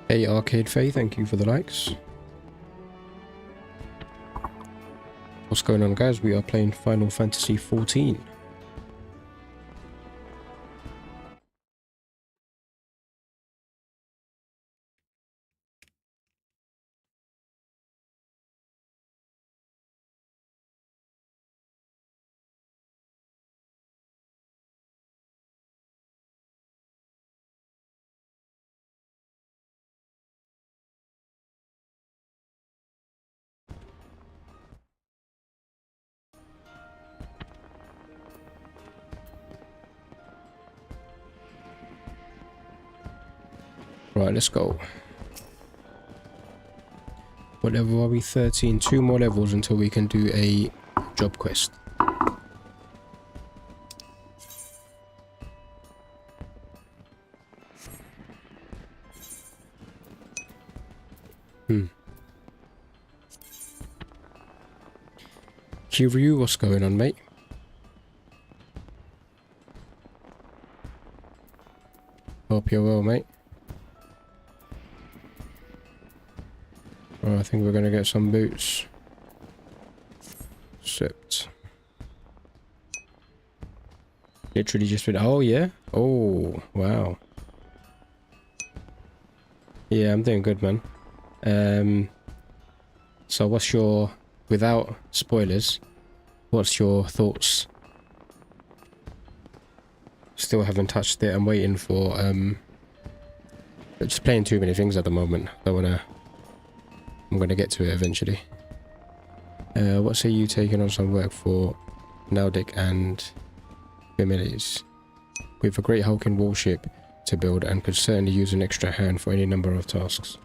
Hey Arcade Faye, thank you for the likes. What's going on, guys? We are playing Final Fantasy XIV. Right, let's go. What level are we? 13. 2 more levels until we can do a job quest. Kiryu, what's going on, mate? Hope you're well, mate. Oh, I think we're gonna get some boots. Except literally just been. Oh yeah. Oh wow. Yeah, I'm doing good, man. So what's your, without spoilers, what's your thoughts? Still haven't touched it. I'm waiting for just playing too many things at the moment. I'm gonna get to it eventually. What say you taking on some work for Naudic and Vimilis? We have a great Hulking warship to build and could certainly use an extra hand for any number of tasks.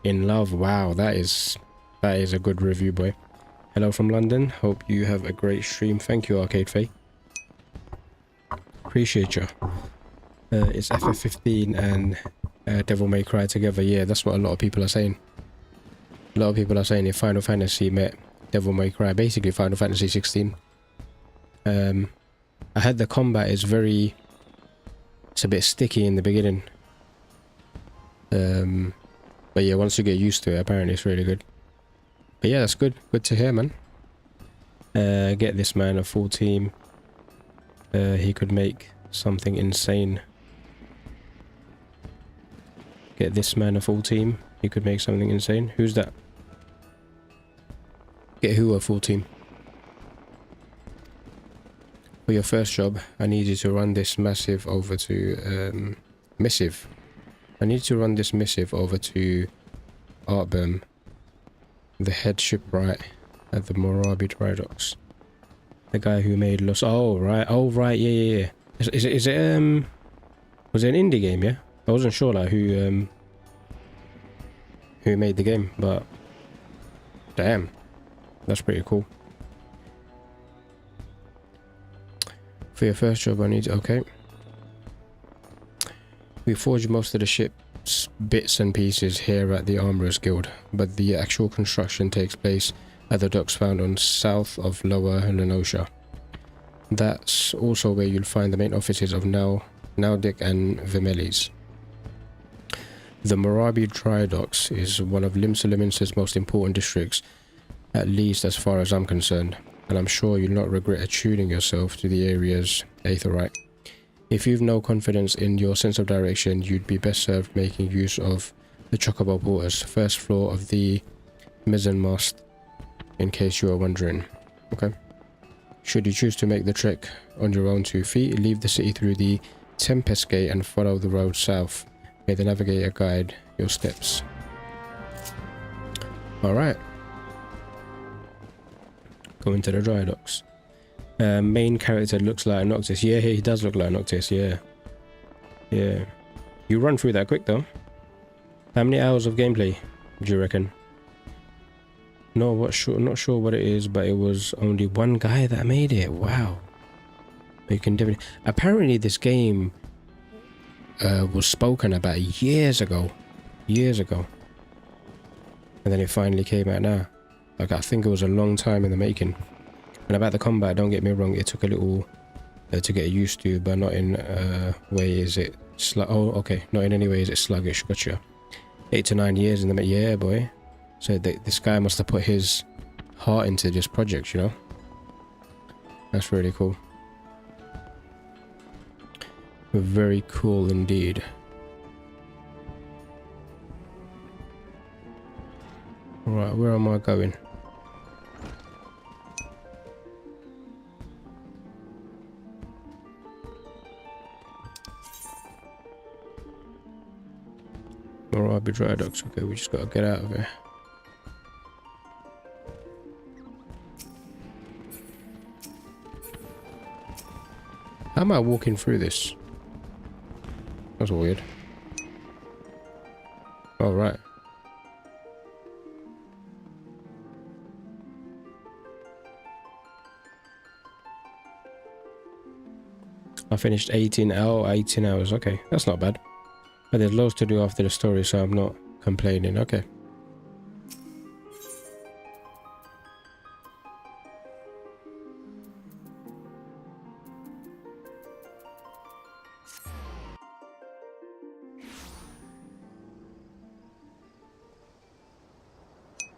In love, wow, that is a good review, boy. Hello from London. Hope you have a great stream. Thank you, Arcade Faye. Appreciate you. It's FF15 and Devil May Cry together. Yeah, that's what a lot of people are saying. A lot of people are saying if Final Fantasy met Devil May Cry, basically Final Fantasy 16. I heard the combat is it's a bit sticky in the beginning. But yeah, once you get used to it, apparently it's really good. But yeah, that's good. Good to hear, man. Get this man a full team. He could make something insane. Get this man a full team. He could make something insane. Who's that? Get who a full team? For your first job, I need you to run this missive over to I need to run this missive over to Artburn, the head shipwright at the Morabi Dry Docks. The guy who made Los. Oh right, yeah. Is it was it an indie game? Yeah, I wasn't sure like who made the game, but damn, that's pretty cool. For your first job, I need okay. We forged most of the ship's bits and pieces here at the Armourers Guild, but the actual construction takes place at the docks found on south of Lower Lenosha. That's also where you'll find the main offices of Naudic and Vimilis. The Morabi Dry Docks is one of Limsa most important districts, at least as far as I'm concerned, and I'm sure you'll not regret attuning yourself to the area's aetheryte. If you've no confidence in your sense of direction, you'd be best served making use of the Chocobo Porters, first floor of the mizzenmast, in case you are wondering. Okay. Should you choose to make the trek on your own 2 feet, leave the city through the Tempest Gate and follow the road south. May the navigator guide your steps. Alright. Go into the dry docks. Main character looks like Noctis. Yeah, he does look like Noctis, yeah. Yeah. You run through that quick though. How many hours of gameplay do you reckon? No, not sure what it is, but it was only one guy that made it. Wow. You can definitely. Apparently, this game was spoken about years ago, and then it finally came out now. Like I think it was a long time in the making. And about the combat, don't get me wrong, it took a little to get used to, but not in way is it oh okay, not in any way is it sluggish. Gotcha. 8 to 9 years in the yeah, boy. So this guy must have put his heart into this project, you know. That's really cool. Very cool indeed. Right, where am I going? Alright, dry docks. Okay, we just gotta get out of here. How am I walking through this? That's weird. All right. I finished 18 hours. Okay, that's not bad. But there's loads to do after the story, so I'm not complaining. Okay.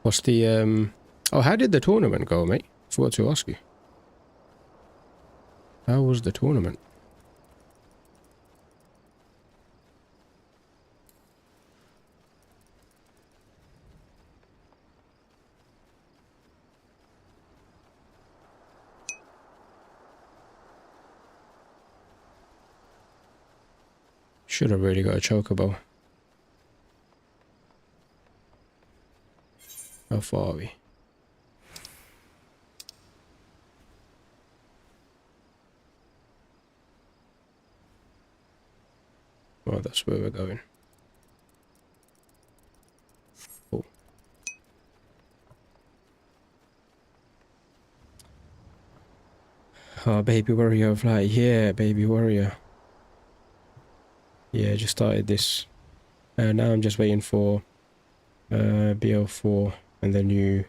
What's the oh, how did the tournament go, mate? Forgot to ask you. How was the tournament? Should have really got a chocobo. How far are we? Well, that's where we're going. Cool. Oh, Baby Warrior Flight. Yeah, Baby Warrior. Yeah, just started this. Now I'm just waiting for BL4 and the new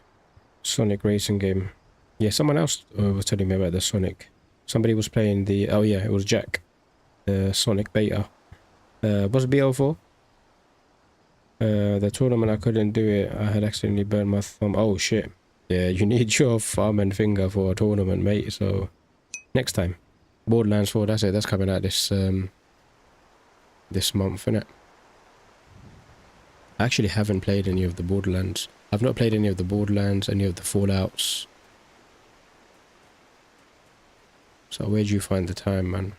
Sonic racing game. Yeah, someone else was telling me about the Sonic. Somebody was playing the... Oh yeah, it was Jack. The Sonic beta. Was it BL4? The tournament, I couldn't do it. I had accidentally burned my thumb. Oh shit. Yeah, you need your thumb and finger for a tournament, mate. So, next time. Borderlands 4, that's it. That's coming out this month, innit? I actually haven't played any of the Borderlands. I've not played any of the Borderlands, any of the Fallouts. So where'd you find the time, man?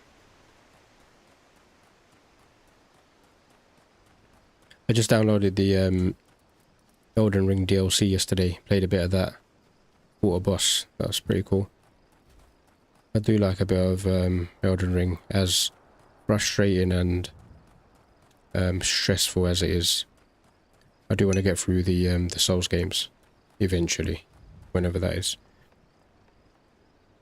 I just downloaded the Elden Ring DLC yesterday. Played a bit of that. Water Boss. That was pretty cool. I do like a bit of Elden Ring, as frustrating and stressful as it is. I do want to get through the Souls games eventually, whenever that is.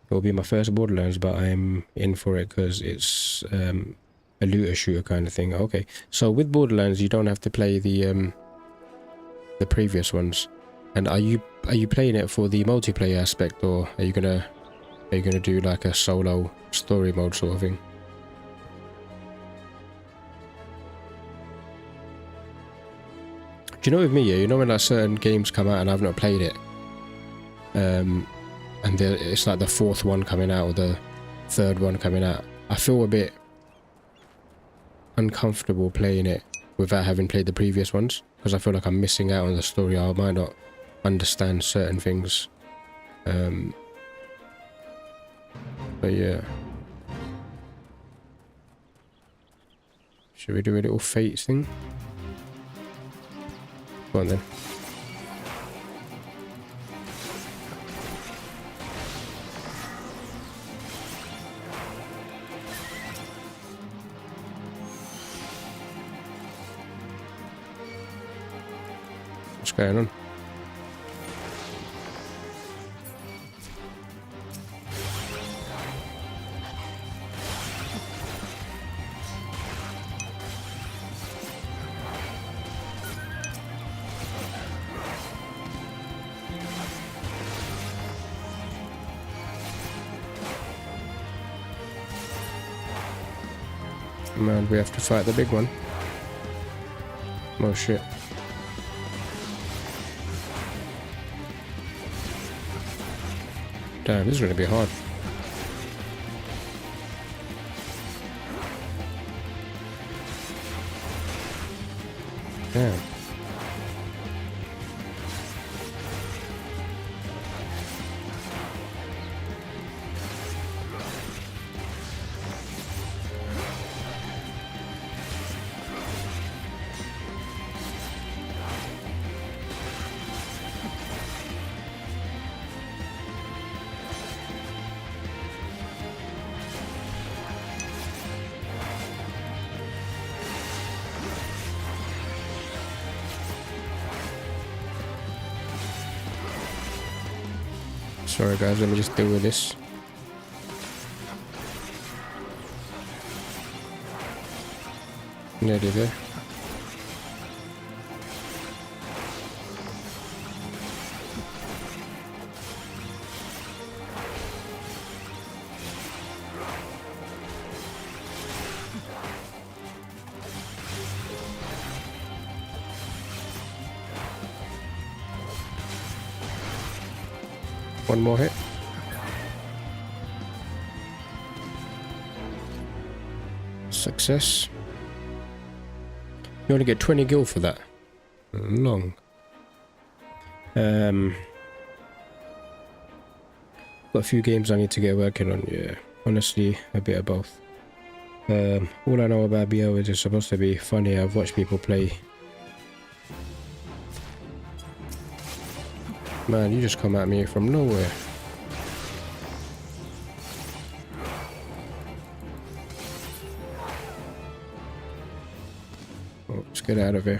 It will be my first Borderlands, but I'm in for it because it's a looter shooter kind of thing. Okay, so with Borderlands, you don't have to play the previous ones. And are you playing it for the multiplayer aspect, or are you gonna do like a solo story mode sort of thing? Do you know with me, yeah, you know when like certain games come out and I've not played it, and it's like the fourth one coming out or the third one coming out, I feel a bit uncomfortable playing it without having played the previous ones, because I feel like I'm missing out on the story. I might not understand certain things. But yeah. Should we do a little Fates thing? Go on then. What's going on? Man, we have to fight the big one. Oh shit. Damn, this is going to be hard. Damn. Sorry guys, let me just deal with this. Nearly there. One more hit. Success. You only get 20 gil for that. Long. Got a few games I need to get working on. Yeah, honestly, a bit of both. All I know about BO is it's supposed to be funny. I've watched people play. Man, you just come at me from nowhere. Oh, let's get out of here.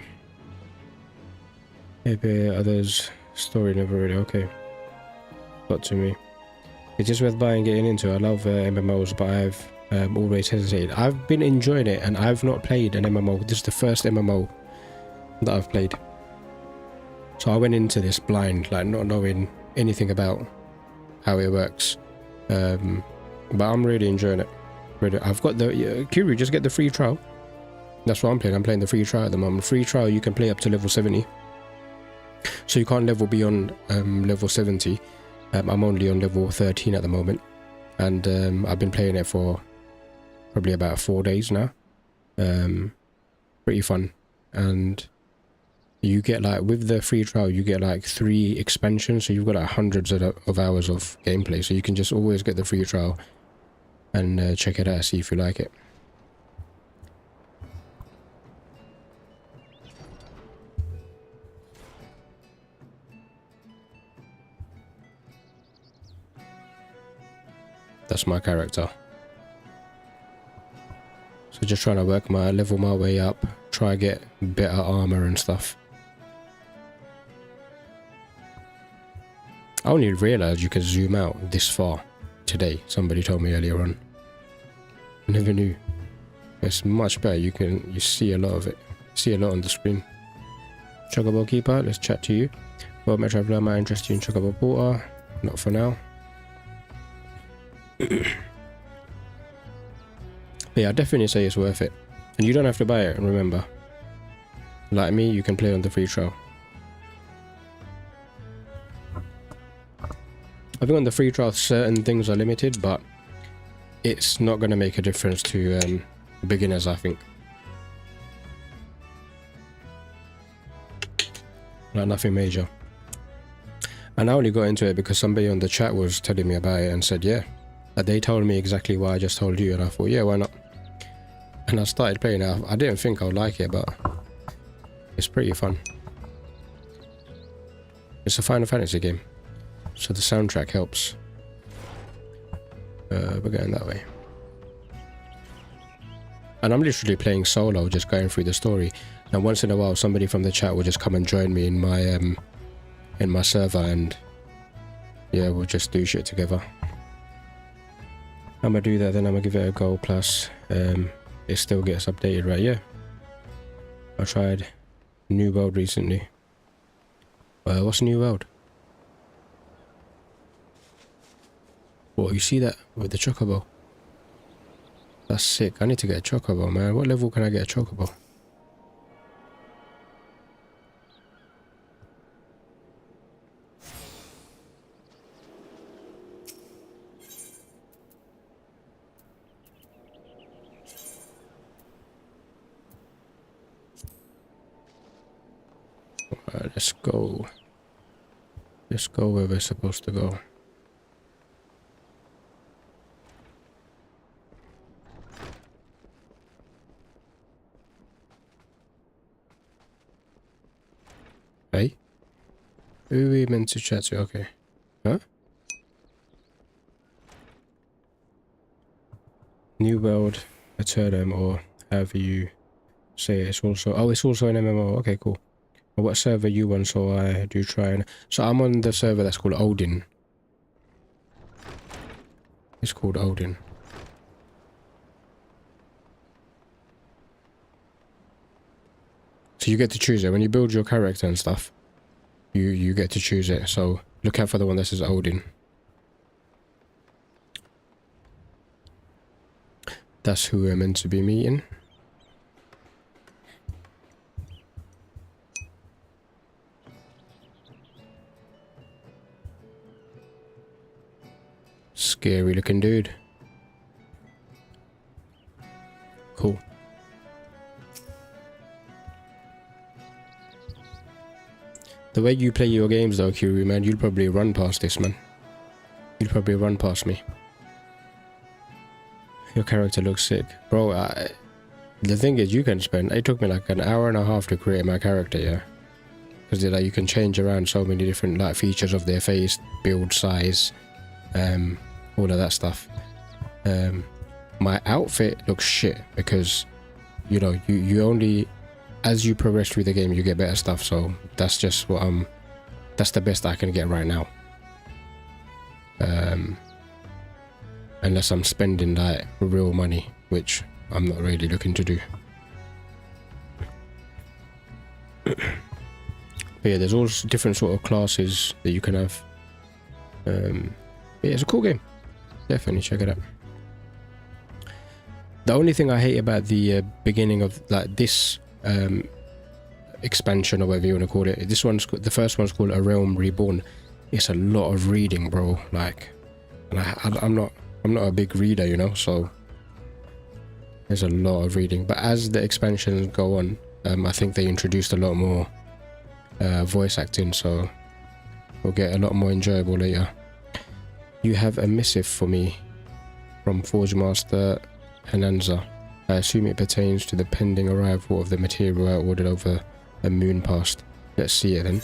Maybe others' story never really okay. Got to me. It's just worth buying, getting into. I love MMOs, but I've always hesitated. I've been enjoying it, and I've not played an MMO. This is the first MMO that I've played. So I went into this blind, like not knowing anything about how it works. But I'm really enjoying it. Really, I've got the Kuru, just get the free trial. That's what I'm playing. I'm playing the free trial at the moment. Free trial, you can play up to level 70. So you can't level beyond level 70. I'm only on level 13 at the moment. And I've been playing it for probably about 4 days now. Pretty fun. And you get like, with the free trial, you get like 3 expansions. So you've got like hundreds of hours of gameplay. So you can just always get the free trial and check it out, see if you like it. That's my character. So just trying to level my way up, try to get better armor and stuff. I only realized you could zoom out this far today. Somebody told me earlier on. I never knew. It's much better. You see a lot of it. See a lot on the screen. Chocobo Keeper, let's chat to you. Well, Metro Traveler, might interest you in Chocobo Porter. Not for now. But yeah, I definitely say it's worth it. And you don't have to buy it, remember. Like me, you can play on the free trial. I think on the free trial certain things are limited, but it's not going to make a difference to beginners, I think. Like nothing major. And I only got into it because somebody on the chat was telling me about it and said, yeah, that they told me exactly what I just told you, and I thought, yeah, why not? And I started playing it. I didn't think I would like it, but it's pretty fun. It's a Final Fantasy game, so the soundtrack helps. We're going that way. And I'm literally playing solo, just going through the story. And once in a while, somebody from the chat will just come and join me in my server, and yeah, we'll just do shit together. I'm gonna do that, then I'm gonna give it a go. Plus, it still gets updated, right? Yeah. I tried New World recently. What's New World? What, you see that with the Chocobo? That's sick. I need to get a Chocobo, man. What level can I get a Chocobo? let's go. Let's go where we're supposed to go. Hey? Who are we meant to chat to? Okay. Huh? New World, Eternum, or however you say it. It's also... Oh, it's also an MMO. Okay, cool. Well, what server you on, so I do try and... So I'm on the server that's called Odin. It's called Odin. So you get to choose it. When you build your character and stuff, you get to choose it. So look out for the one that says Odin. That's who we're meant to be meeting. Scary looking dude. Cool. The way you play your games though, Curie, man, you'll probably run past this, man. You'll probably run past me. Your character looks sick. Bro, the thing is, you can spend... It took me like an hour and a half to create my character, yeah? Because like, you can change around so many different like features of their face, build size, all of that stuff. My outfit looks shit because, you know, you only... As you progress through the game, you get better stuff, so that's just what that's the best I can get right now. Unless I'm spending like real money, which I'm not really looking to do. But yeah, there's all different sort of classes that you can have. Yeah, it's a cool game. Definitely check it out. The only thing I hate about the beginning of like this expansion or whatever you want to call it, the first one's called A Realm Reborn. It's a lot of reading, bro. Like, and I'm not a big reader, you know, so there's a lot of reading. But as the expansions go on, I think they introduced a lot more voice acting, so we'll get a lot more enjoyable later. You have a missive for me from Forge Master Hananza. I assume it pertains to the pending arrival of the material I ordered over a moon past. Let's see it then.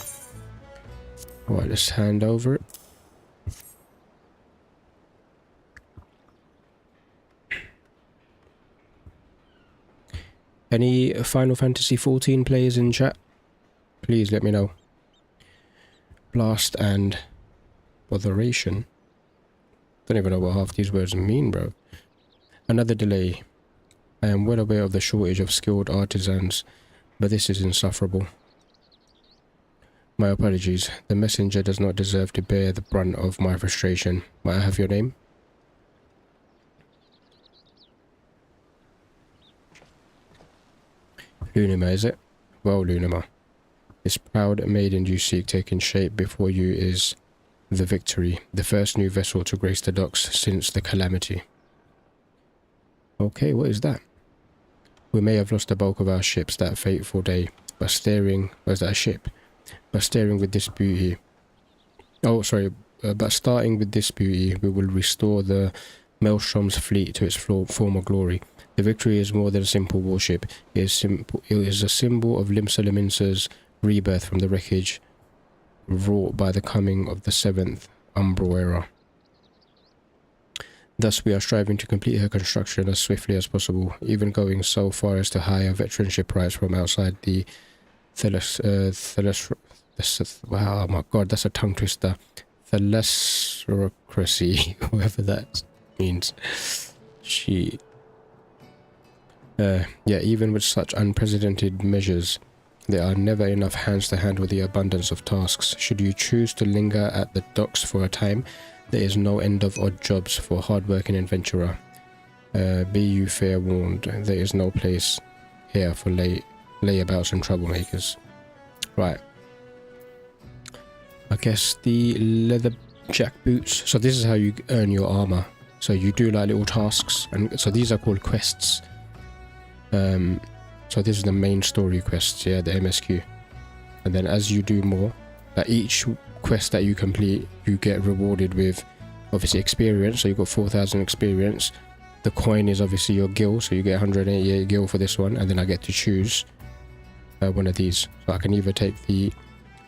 Alright, let's hand over it. Any Final Fantasy XIV players in chat? Please let me know. Blast and botheration. Don't even know what half these words mean, bro. Another delay. I am well aware of the shortage of skilled artisans, but this is insufferable. My apologies. The messenger does not deserve to bear the brunt of my frustration. Might I have your name? Lunima, is it? Well, Lunima. This proud maiden you seek taking shape before you is the Victory, the first new vessel to grace the docks since the calamity. Okay, what is that? We may have lost the bulk of our ships that fateful day, but staring... Was that a ship? But staring with this beauty... Oh, sorry. But starting with this beauty, we will restore the Maelstrom's fleet to its former glory. The Victory is more than a simple warship. It is a symbol of Limsa Lominsa's rebirth from the wreckage wrought by the coming of the 7th Umbral era. Thus, we are striving to complete her construction as swiftly as possible, even going so far as to hire veteranship rights from outside the wow, my god, that's a tongue twister. Thalassocracy, whoever that means. Yeah, even with such unprecedented measures, there are never enough hands to handle the abundance of tasks. Should you choose to linger at the docks for a time, there is no end of odd jobs for hard-working adventurer. Be you fair warned, there is no place here for layabouts and troublemakers. Right. I guess the leather jack boots. So this is how you earn your armor. So you do like little tasks, and so these are called quests. So this is the main story quests, yeah, the MSQ. and then as you do more, each quest that you complete, you get rewarded with obviously experience. So you got 4,000 experience. The coin is obviously your gil, so you get 188 gil for this one, and then I get to choose one of these. So I can either take the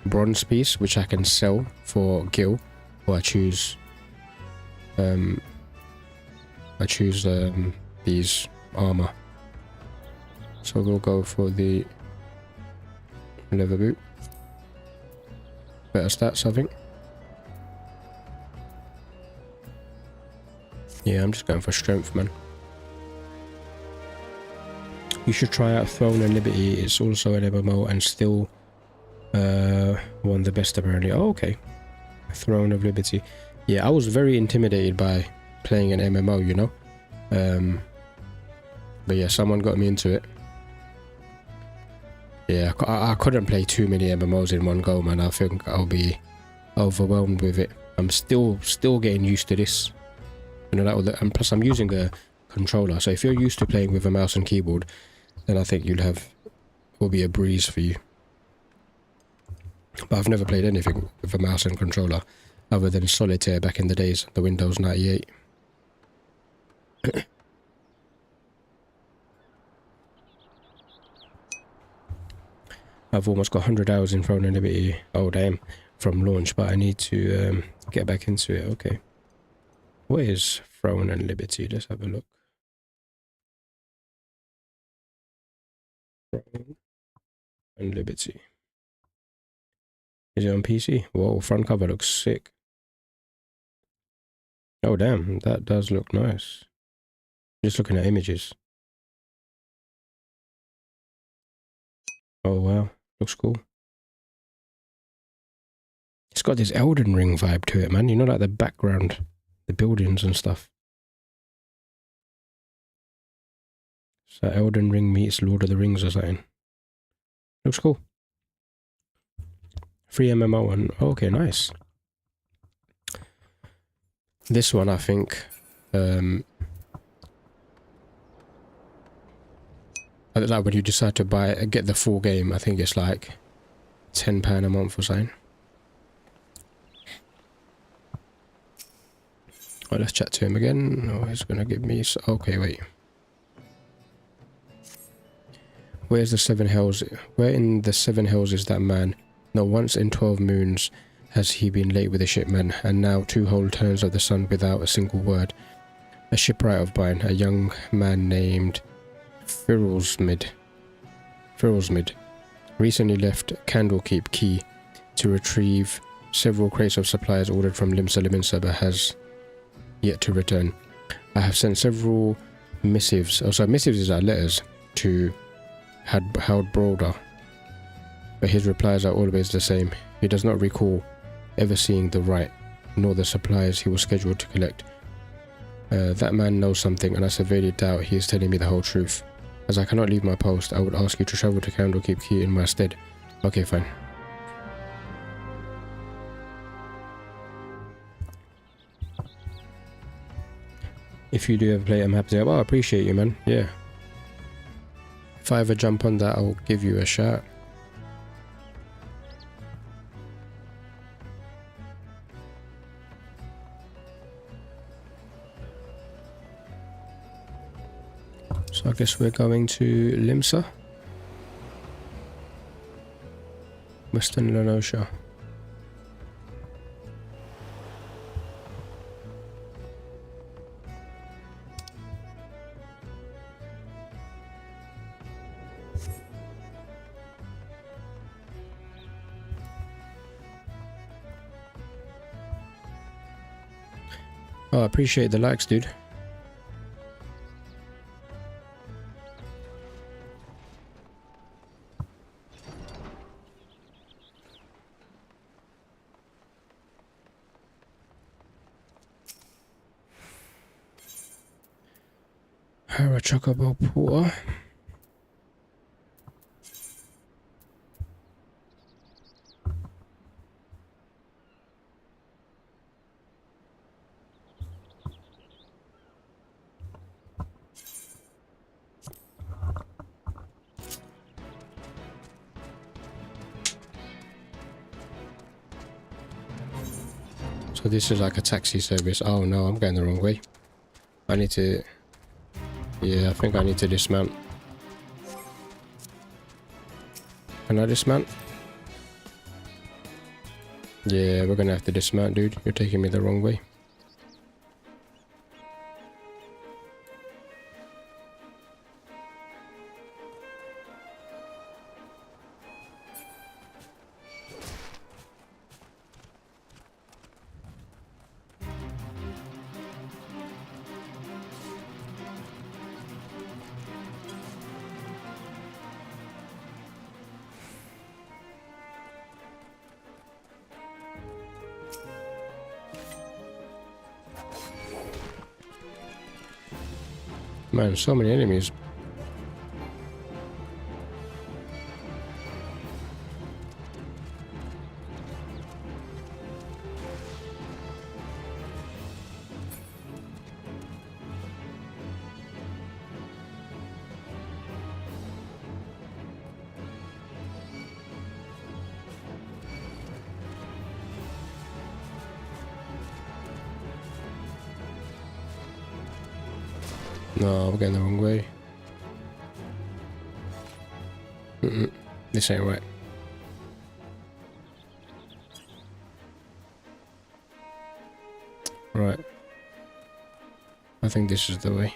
bronze piece, which I can sell for gil, or I choose these armor. So we'll go for the leather boot. Better stats, I think. Yeah, I'm just going for strength, man. You should try out Throne and Liberty. It's also an MMO and still one of the best apparently. Oh, okay. Throne of Liberty. Yeah, I was very intimidated by playing an MMO, you know. But yeah, someone got me into it. Yeah, I couldn't play too many MMOs in one go, man. I think I'll be overwhelmed with it. I'm still getting used to this. You know, and plus I'm using a controller. So if you're used to playing with a mouse and keyboard, then I think will be a breeze for you. But I've never played anything with a mouse and controller other than Solitaire back in the days, the Windows 98. I've almost got 100 hours in Throne and Liberty. Oh damn, from launch, but I need to get back into it. Okay. What is Throne and Liberty? Let's have a look. Throne and Liberty. Is it on PC? Whoa, front cover looks sick. Oh damn, that does look nice. Just looking at images. Oh wow, looks cool. It's got this Elden Ring vibe to it, man. You know, like the background, the buildings and stuff. So Elden Ring meets Lord of the Rings or something. Looks cool. Free MMO and okay, nice. This one, I think, like when you decide to get the full game, I think it's like £10 a month or something. Oh, let's chat to him again. Oh, he's gonna give me. Okay, wait. Where's the Seven Hells? Where in the Seven Hells is that man? Not once in 12 moons has he been late with a shipment, and now 2 whole turns of the sun without a single word. A shipwright of mine, a young man named Firlsmid, recently left Candlekeep Quay to retrieve several crates of supplies ordered from Limsa Liminsa, but has yet to return. I have sent several missives, missives is our letters, to Howard Broder, but his replies are always the same. He does not recall ever seeing the right, nor the supplies he was scheduled to collect. That man knows something, and I severely doubt he is telling me the whole truth. As I cannot leave my post, I would ask you to travel to Candlekeep Quay in my stead. Okay, fine. If you do ever play, I'm happy to. Oh, I appreciate you, man. Yeah. If I ever jump on that, I'll give you a shout. So I guess we're going to Limsa. Western Lenosha. Oh, I appreciate the likes, dude. Hara Chocobo Porter. So this is like a taxi service. Oh no, I'm going the wrong way. I need to... Yeah, I think I need to dismount. Can I dismount? Yeah, we're gonna have to dismount, dude. You're taking me the wrong way. Man, so many enemies. No, we're going the wrong way. This ain't right. Right. I think this is the way.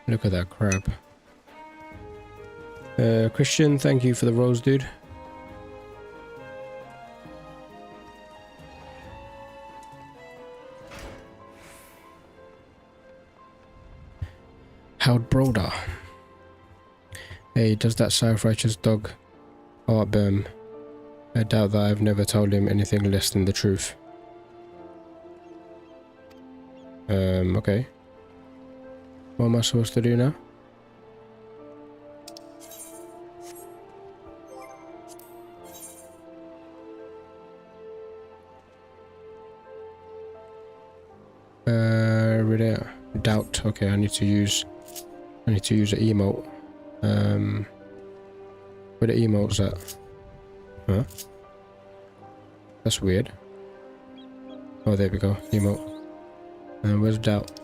Look at that crab. Christian, thank you for the rose, dude. Howd Broder. Hey, does that self-righteous dog heartburn? I doubt that I've never told him anything less than the truth. Okay. What am I supposed to do now? Read out. Doubt. Okay, I need to use an emote. Where the emote's at? Huh? That's weird. Oh, there we go. Emote. And where's doubt?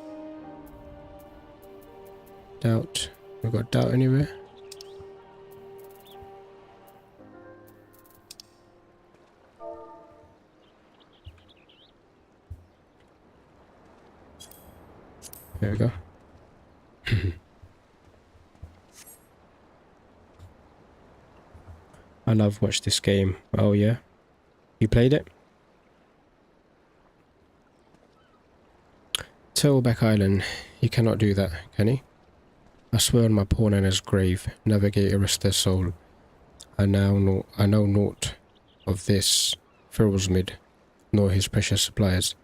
Doubt. We got doubt anywhere? There we go. I love watch this game. Oh yeah? You played it? Tailback Island. He cannot do that, can he? I swear on my poor nana's grave. Navigator rest their soul. I know naught of this Firlsmid, nor his precious supplies.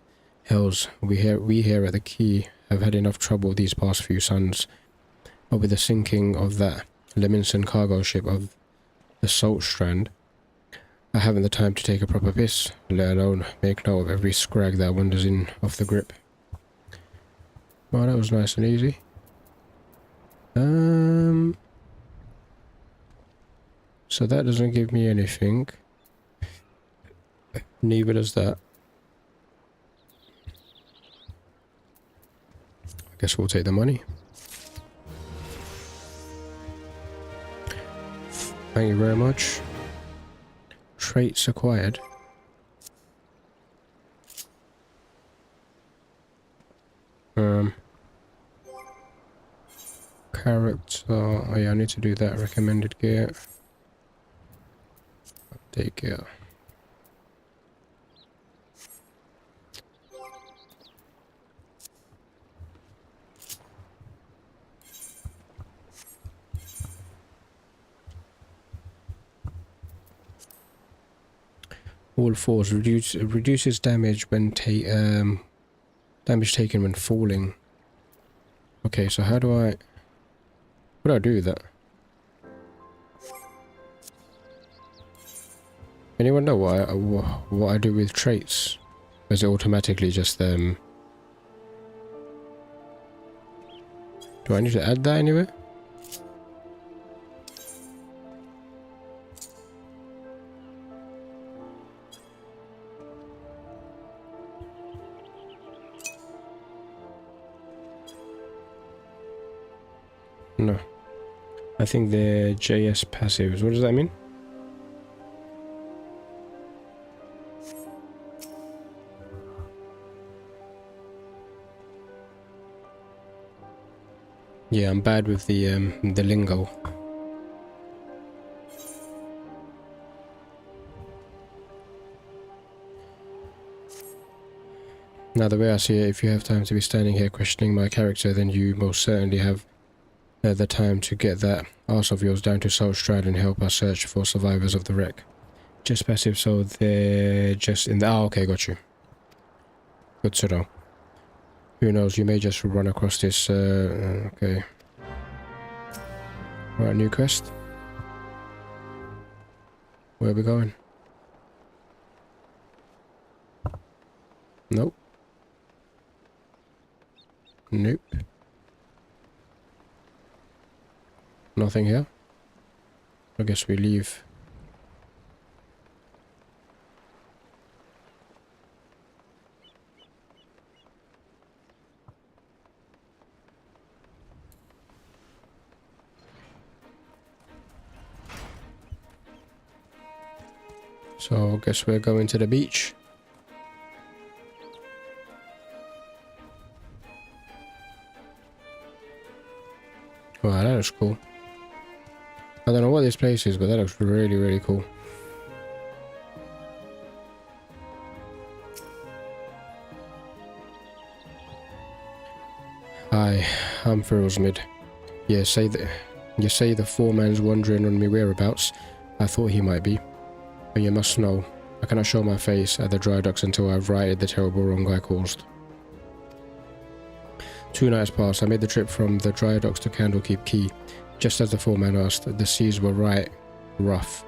Hells, we here at the quay have had enough trouble these past few suns. But with the sinking of that Leminson cargo ship of the Salt Strand, I haven't the time to take a proper piss, let alone make note of every scrag that wanders in off the grip. Well, that was nice and easy. So that doesn't give me anything. Neither does that. I guess we'll take the money. Thank you very much. Traits acquired. Character. Oh yeah, I need to do that. Recommended gear. Update gear. All fours reduces damage when damage taken when falling. Okay, so how do I? What do I do with that? Anyone know what I do with traits? Or is it automatically just Do I need to add that anywhere? No. I think they're JS passives. What does that mean? Yeah, I'm bad with the lingo. Now, the way I see it, if you have time to be standing here questioning my character, then you most certainly have the time to get that arse of yours down to Salt Strand and help us search for survivors of the wreck. Just passive, so they're just in the... Ah, okay, got you. Good to know. Who knows, you may just run across this... okay. Right, new quest. Where are we going? Nope. Nope. Nothing here. I guess we leave. So I guess we're going to the beach. Wow, that looks cool. I don't know what this place is, but that looks really, really cool. Hi, I'm Ferozmid. You say the foreman's wandering on me whereabouts. I thought he might be. But you must know, I cannot show my face at the dry docks until I've righted the terrible wrong I caused. 2 nights passed. I made the trip from the dry docks to Candlekeep Quay. Just as the foreman asked, the seas were right rough,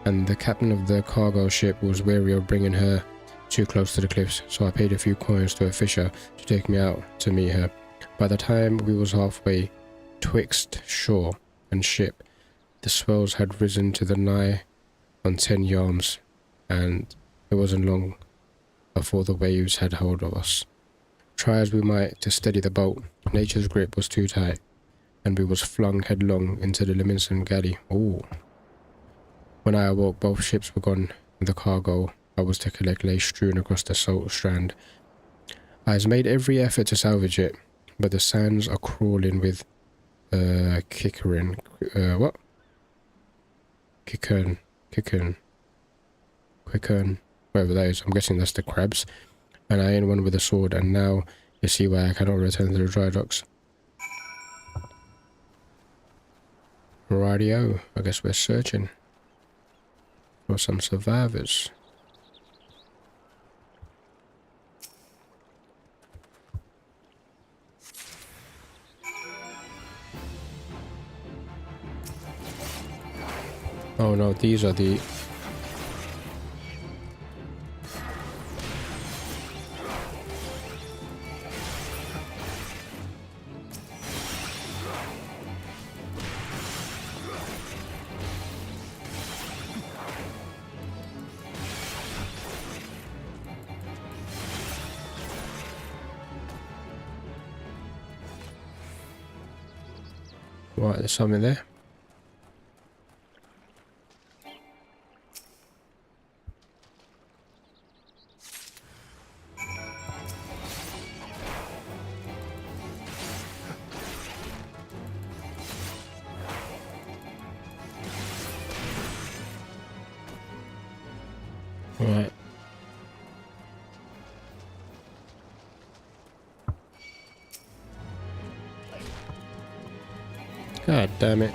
and the captain of the cargo ship was wary of bringing her too close to the cliffs, so I paid a few coins to a fisher to take me out to meet her. By the time we was halfway twixt shore and ship, the swells had risen to the nigh on 10 yards, and it wasn't long before the waves had hold of us. Try as we might to steady the boat, nature's grip was too tight, and we was flung headlong into the Livingston galley. Ooh. When I awoke, both ships were gone, and the cargo I was to collect lay strewn across the Salt Strand. I has made every effort to salvage it, but the sands are crawling with Kickern, whatever that is. I'm guessing that's the crabs. And I ain't one with a sword, and now you see why I cannot return to the dry docks. Rightio, I guess we're searching for some survivors. Oh no, these are the... Right, there's something there. Right. God damn it.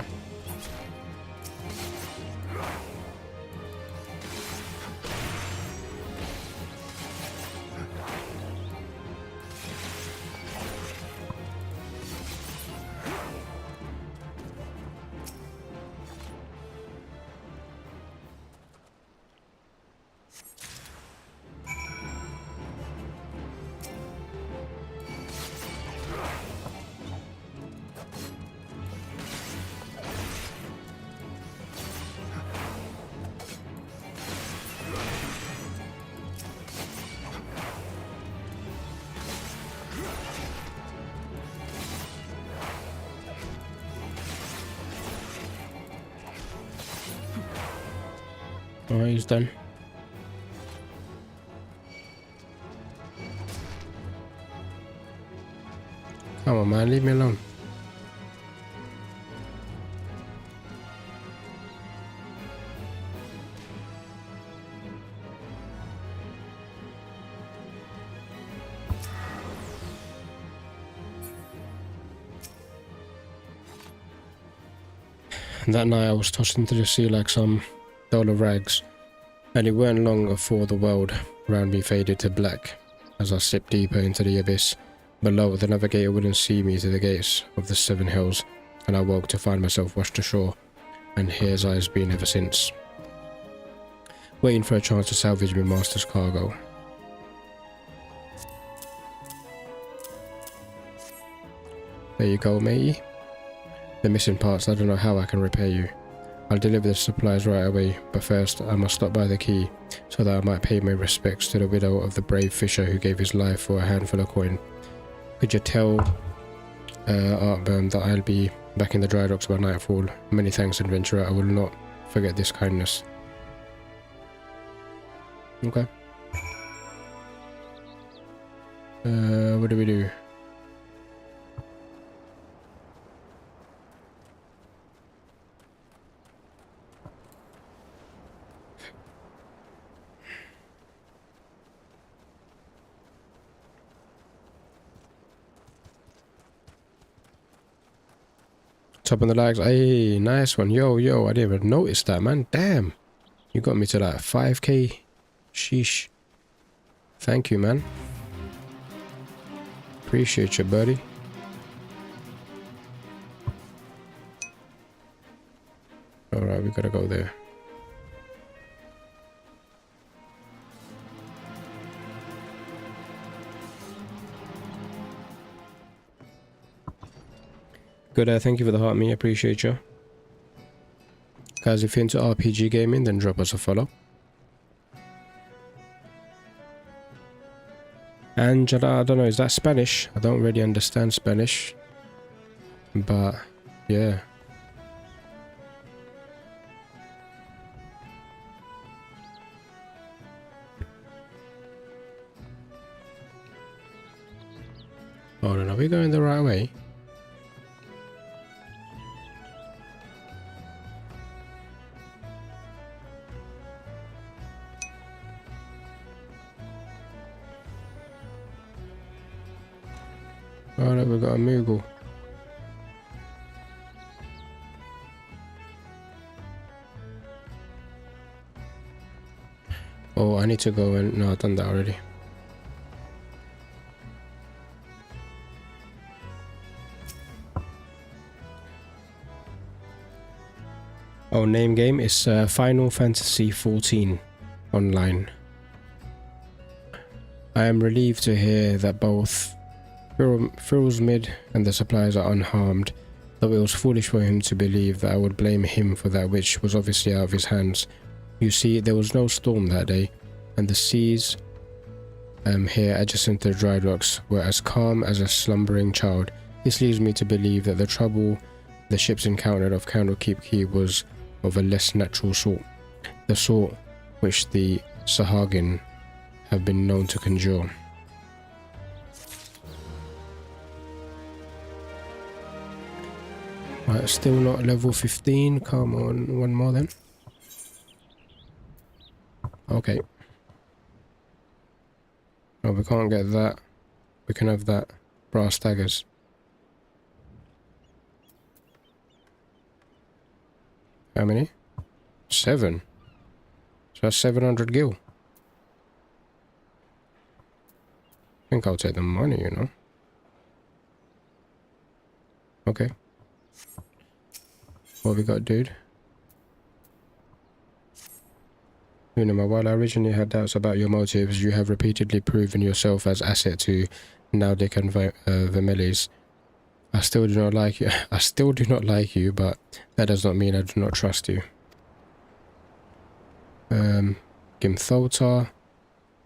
Oh, he's done. Come on, man, leave me alone. That night I was tossed into the sea like some doll of rags, and it weren't long before the world round me faded to black as I slipped deeper into the abyss. Below, the navigator wouldn't see me to the gates of the 7 hills, and I woke to find myself washed ashore, and here as I've been ever since, waiting for a chance to salvage my master's cargo. There you go, matey. The missing parts, I don't know how I can repair you. I'll deliver the supplies right away, but first I must stop by the quay so that I might pay my respects to the widow of the brave fisher who gave his life for a handful of coin. Could you tell Artburn that I'll be back in the dry docks by nightfall? Many thanks, adventurer. I will not forget this kindness. Okay. What do we do? Top on the lags. Hey, nice one. Yo, I didn't even notice that, man. Damn. You got me to like 5k. Sheesh. Thank you, man. Appreciate you, buddy. Alright, we gotta go there. Good, thank you for the heart, me. Appreciate you. Guys, if you're into RPG gaming, then drop us a follow. Angela, I don't know, is that Spanish? I don't really understand Spanish. But, yeah. Hold on, are we going the right way? Alright, we've got a Moogle. Oh, I need to go and... No, I've done that already. Oh, name game is Final Fantasy XIV Online. I am relieved to hear that both Thrallsmid and the supplies are unharmed, though it was foolish for him to believe that I would blame him for that which was obviously out of his hands. You see, there was no storm that day, and the seas here adjacent to the dry docks were as calm as a slumbering child. This leads me to believe that the trouble the ships encountered off Candlekeep Quay was of a less natural sort, the sort which the Sahagin have been known to conjure. Right, still not level 15. Come on, one more then. Okay. Oh, we can't get that. We can have that. Brass daggers. How many? 7. So that's 700 gil. I think I'll take the money, you know. Okay. What we got, dude? Unima, while I originally had doubts about your motives, you have repeatedly proven yourself as asset to Naudic and Vermelis. I still do not like you. I still do not like you, but that does not mean I do not trust you. Gimthota,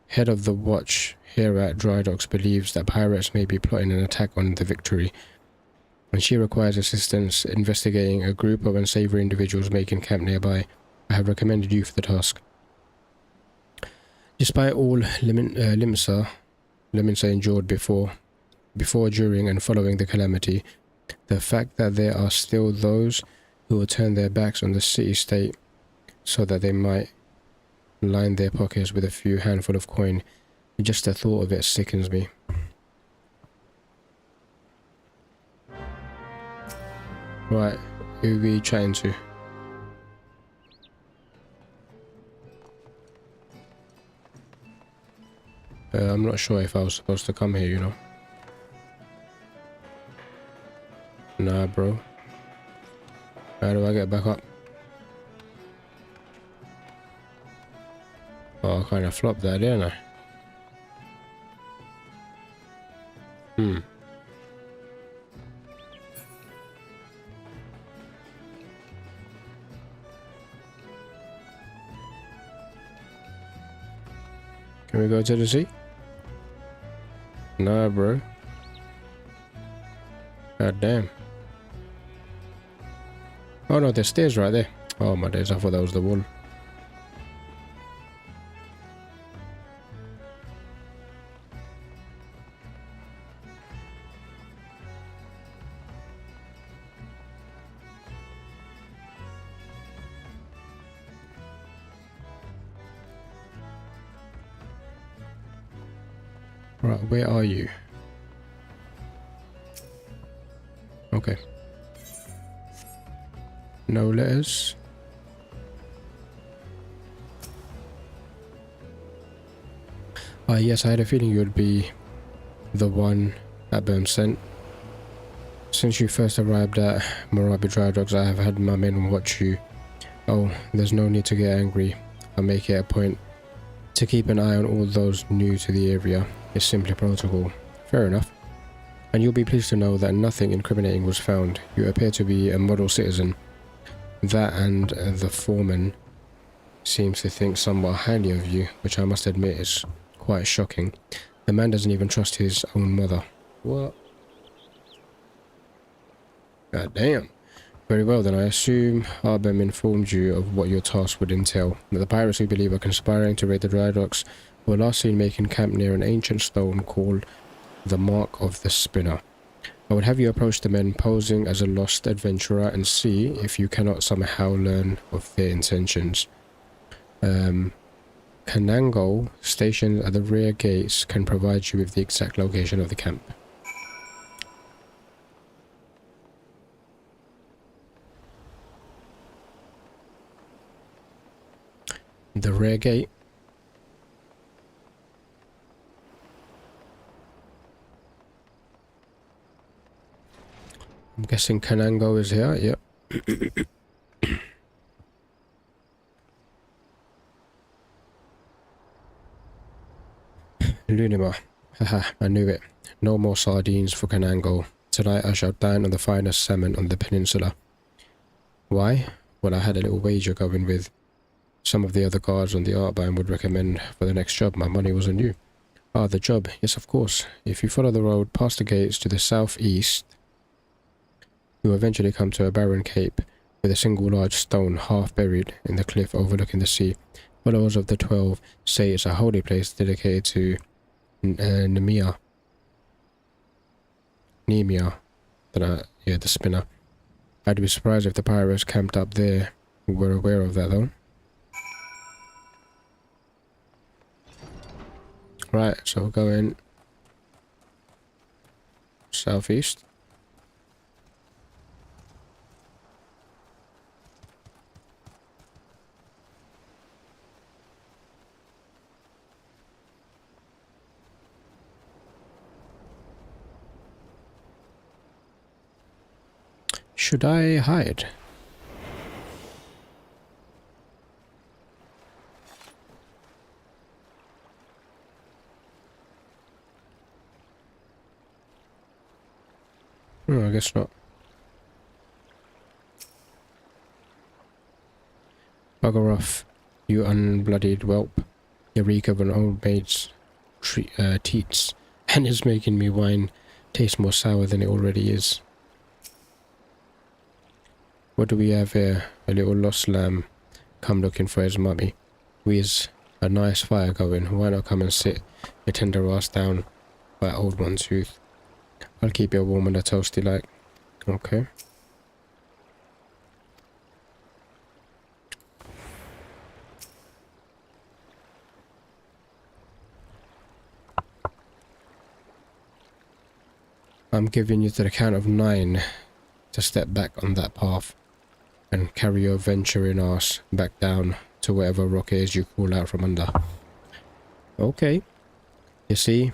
head of the watch here at Dry Docks, believes that pirates may be plotting an attack on the Victory, and she requires assistance investigating a group of unsavory individuals making camp nearby. I have recommended you for the task. Despite all Limsa endured before, during, and following the calamity, the fact that there are still those who will turn their backs on the city-state so that they might line their pockets with a few handful of coin, just the thought of it sickens me. Right, who are we chatting to? I'm not sure if I was supposed to come here, you know. Nah, bro. How do I get back up? Oh, I kind of flopped that, didn't I? Can we go to the sea? Nah, bro. God damn. Oh no, there's stairs right there. Oh my days, I thought that was the wall. Right, where are you? Okay. No letters. Yes, I had a feeling you would be the one that Burn sent. Since you first arrived at Morabi Dry Docks, I have had my men watch you. Oh, there's no need to get angry. I make it a point to keep an eye on all those new to the area. It's simply protocol. Fair enough. And you'll be pleased to know that nothing incriminating was found. You appear to be a model citizen. That and the foreman seems to think somewhat highly of you, which I must admit is quite shocking. The man doesn't even trust his own mother. What? God damn. Very well then, I assume Arbem informed you of what your task would entail. That the pirates we believe are conspiring to raid the dry docks were last seen making camp near an ancient stone called the Mark of the Spinner. I would have you approach the men posing as a lost adventurer and see if you cannot somehow learn of their intentions. Kanango, stationed at the rear gates, can provide you with the exact location of the camp. The rear gate. I'm guessing Kanango is here, yep. Lunima. Haha, I knew it. No more sardines for Kanango. Tonight I shall dine on the finest salmon on the peninsula. Why? Well, I had a little wager going with some of the other guards on the Artbind would recommend for the next job. My money was on you. Ah, the job. Yes, of course. If you follow the road past the gates to the southeast, you will eventually come to a barren cape with a single large stone half buried in the cliff overlooking the sea. Followers of the 12 say it's a holy place dedicated to Nemia. The spinner. I'd be surprised if the pirates camped up there were aware of that, though. Right, so we're going southeast. Should I hide? Oh, I guess not. Bugger off, you unbloodied whelp. You reek of an old maid's teats, and is making me wine taste more sour than it already is. What do we have here? A little lost lamb come looking for his mummy. Whiz, a nice fire going. Why not come and sit your tender ass down by old one's youth? I'll keep you warm and a toasty like. Okay. I'm giving you to the count of 9 to step back on that path and carry your venturing ass back down to whatever rock it is you crawl out from under. Okay. You see?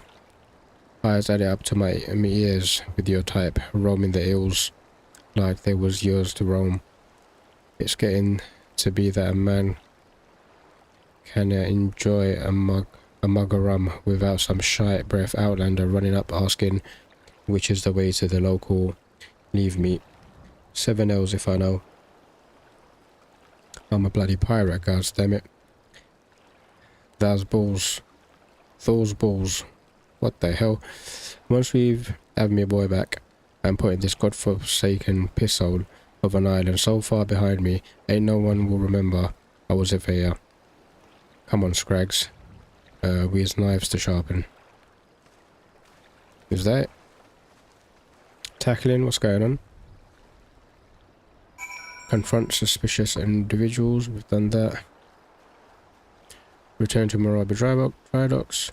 Eyes added up to my ears with your type, roaming the hills like they was yours to roam. It's getting to be that a man can enjoy a mug of rum without some shy breath outlander running up asking which is the way to the local leave meet. 7 L's if I know. I'm a bloody pirate, goddammit. Those balls. What the hell? Once we've had me boy back, I'm putting this godforsaken pisshole of an island so far behind me, ain't no one will remember I was ever here. Come on, Scrags. We has knives to sharpen. Is that it? Tackling, what's going on? Confront suspicious individuals, we've done that. Return to Marabi dry docks.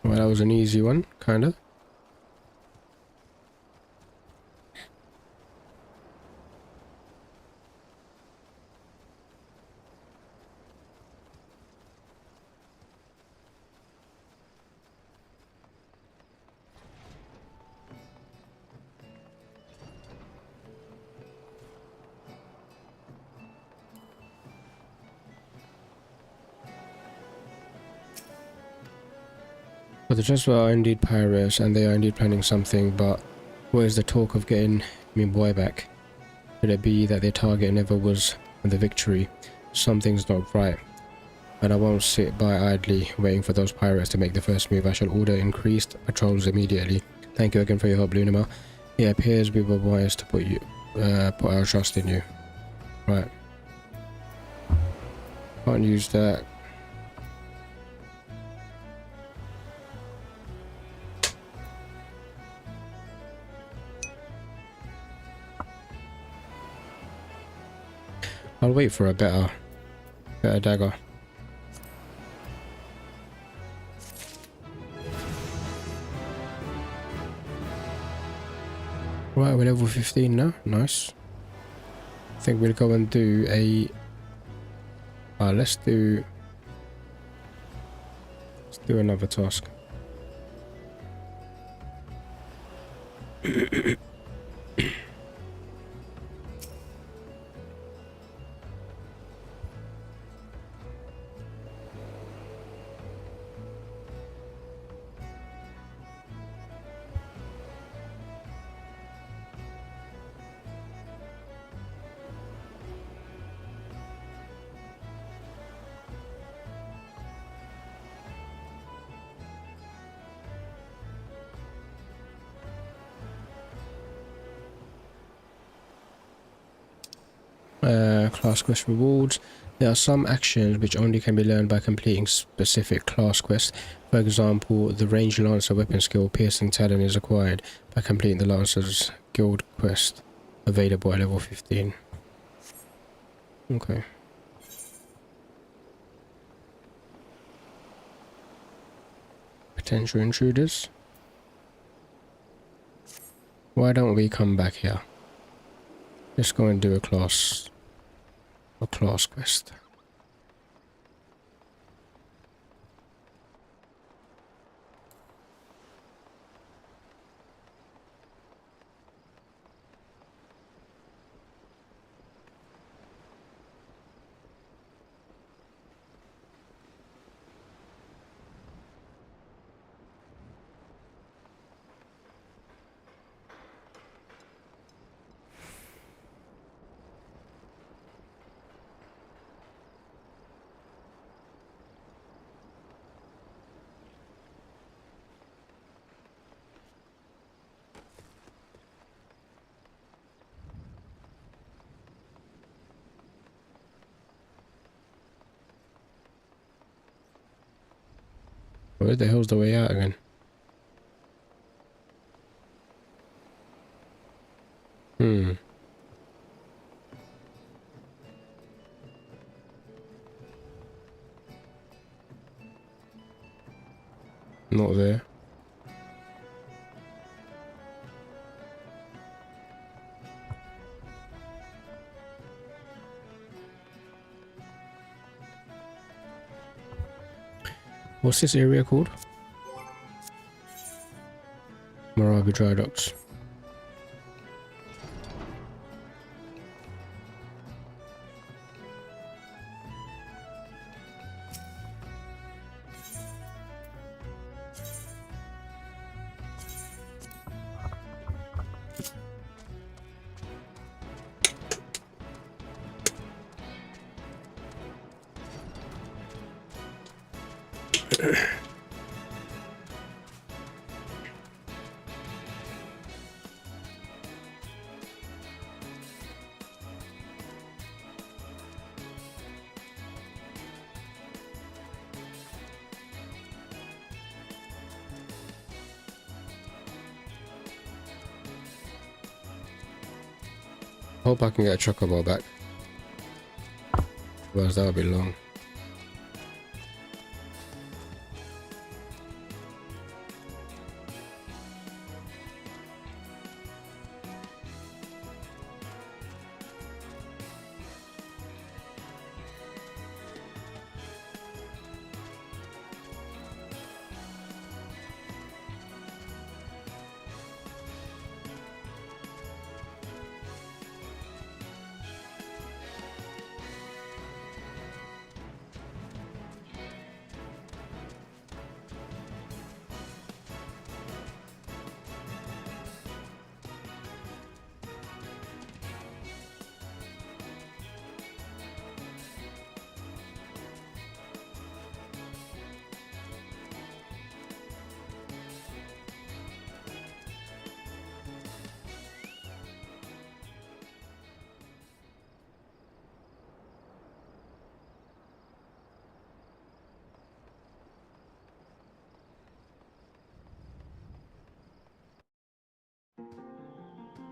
Well, that was an easy one, kinda. But the Jeswa are indeed pirates, and they are indeed planning something, but where's the talk of getting me boy back? Could it be that their target never was the victory? Something's not right, and I won't sit by idly waiting for those pirates to make the first move. I shall order increased patrols immediately. Thank you again for your help, Lunima. It appears we were wise to put our trust in you. Right. Can't use that. I'll wait for a better dagger. Right, we're level 15 now. Nice. I think we'll go and do a... let's do another task. Class quest rewards. There are some actions which only can be learned by completing specific class quests. For example, the Range Lancer weapon skill Piercing Talon is acquired by completing the Lancer's Guild quest, available at level 15. Okay. Potential intruders. Why don't we come back here? Let's go and do a class quest. Where the hell's the way out again? Hmm. Not there. What's this area called? Morabi Dry Docks. Hope I can get a chocobo back. Otherwise that would be long.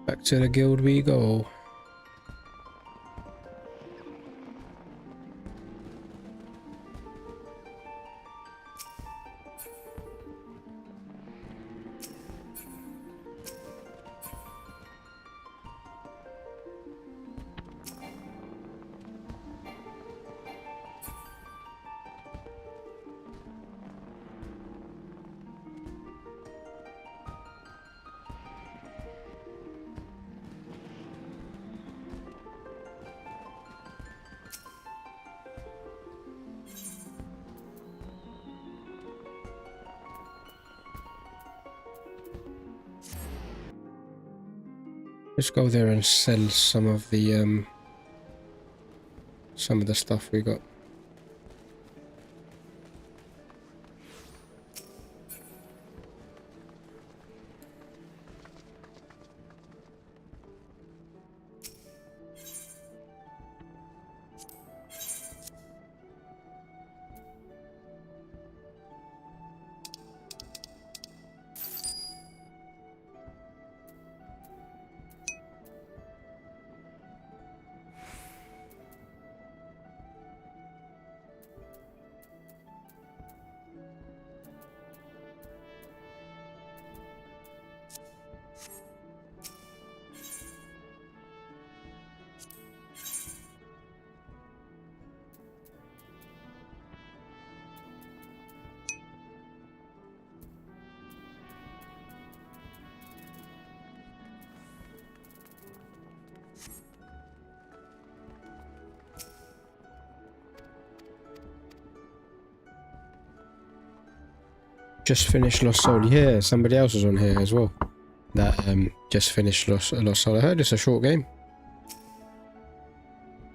Back to the guild we go. Let's go there and sell some of the stuff we got. Just finished Lost Soul. Yeah, somebody else is on here as well. That just finished Lost Soul. I heard it's a short game.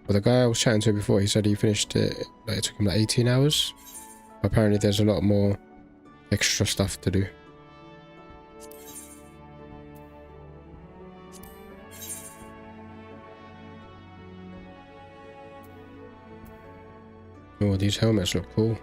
Well, the guy I was chatting to before, he said he finished it. Like, it took him like 18 hours. Apparently, there's a lot more extra stuff to do. Oh, these helmets look cool.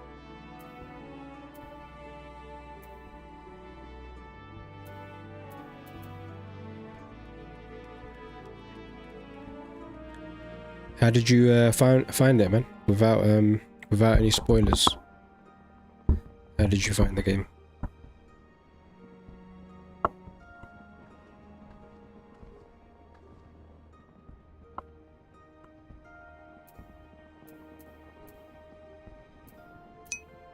How did you find it, man? Without any spoilers. How did you find the game?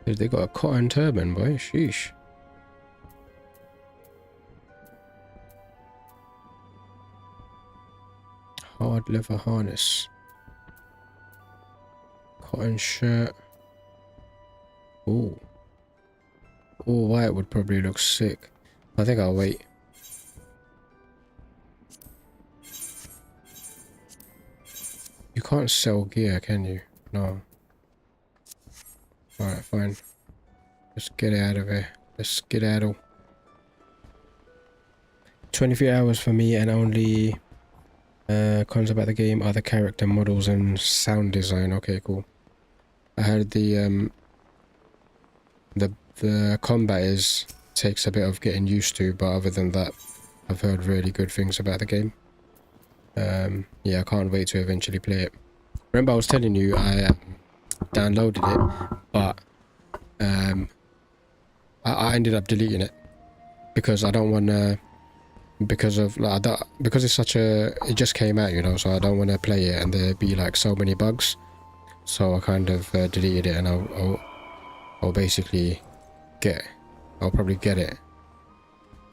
They got a cotton turban, boy. Sheesh. Hard leather harness. Cotton shirt. Ooh. All white would probably look sick. I think I'll wait. You can't sell gear, can you? No. Alright, fine. Let's get out of here. Let's skedaddle. 23 hours for me, and only cons about the game are the character models and sound design. Okay, cool. I heard the combat takes a bit of getting used to, but other than that, I've heard really good things about the game. Yeah, I can't wait to eventually play it. Remember I was telling you I downloaded it, but I ended up deleting it because I don't want to, because it's such a, it just came out, you know, so I don't want to play it and there be like so many bugs. So I kind of deleted it, and I'll basically I'll probably get it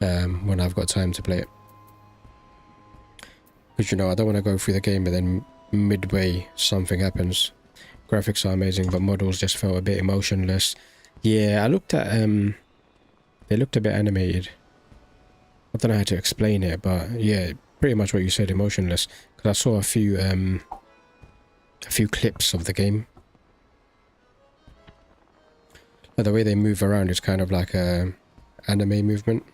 when I've got time to play it. Because, you know, I don't want to go through the game and then midway something happens. Graphics are amazing, but models just felt a bit emotionless. Yeah, I looked at they looked a bit animated. I don't know how to explain it, but yeah, pretty much what you said, emotionless. Because I saw a few clips of the game. But the way they move around is kind of like a anime movement.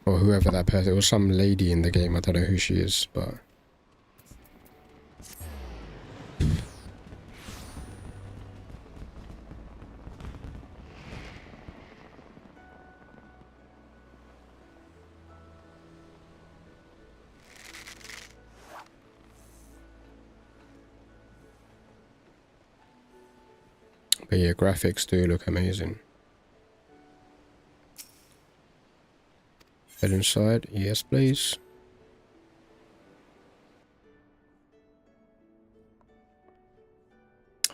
Or whoever that person, it was some lady in the game, I don't know who she is, but... But yeah, graphics do look amazing. Head inside, yes please.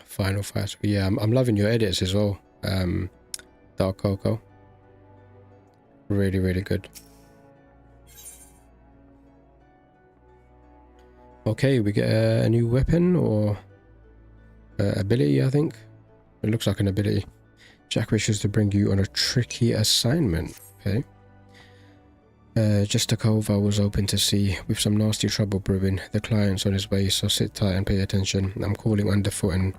Final Fight, yeah, I'm loving your edits as well. Dark Cocoa. Really, really good. Okay, we get a new weapon or ability, I think. It looks like an ability. Jack wishes to bring you on a tricky assignment. Okay. Justakova was open to see with some nasty trouble brewing. The client's on his way, so sit tight and pay attention. I'm calling Underfoot and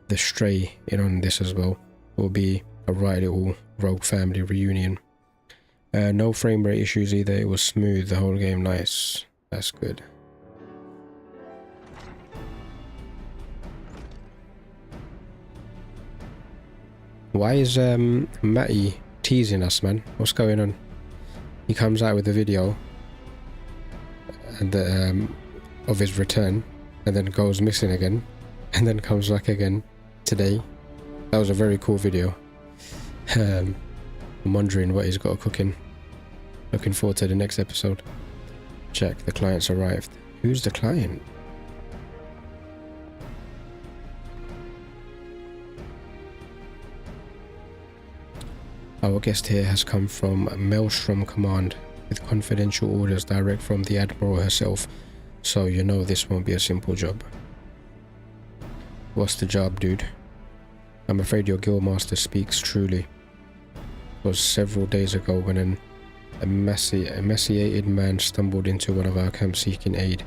the Stray in on this as well. Will be a right little rogue family reunion. No frame rate issues either. It was smooth the whole game. Nice. That's good. Why is Matty teasing us, man? What's going on? He comes out with a video and of his return, and then goes missing again, and then comes back again today. That was a very cool video. I'm wondering what he's got cooking. Looking forward to the next episode. Check, the client's arrived. Who's the client? Our guest here has come from Maelstrom Command with confidential orders direct from the Admiral herself, so you know this won't be a simple job. What's the job, dude? I'm afraid your guildmaster speaks truly. It was several days ago when an emaciated man stumbled into one of our camps seeking aid.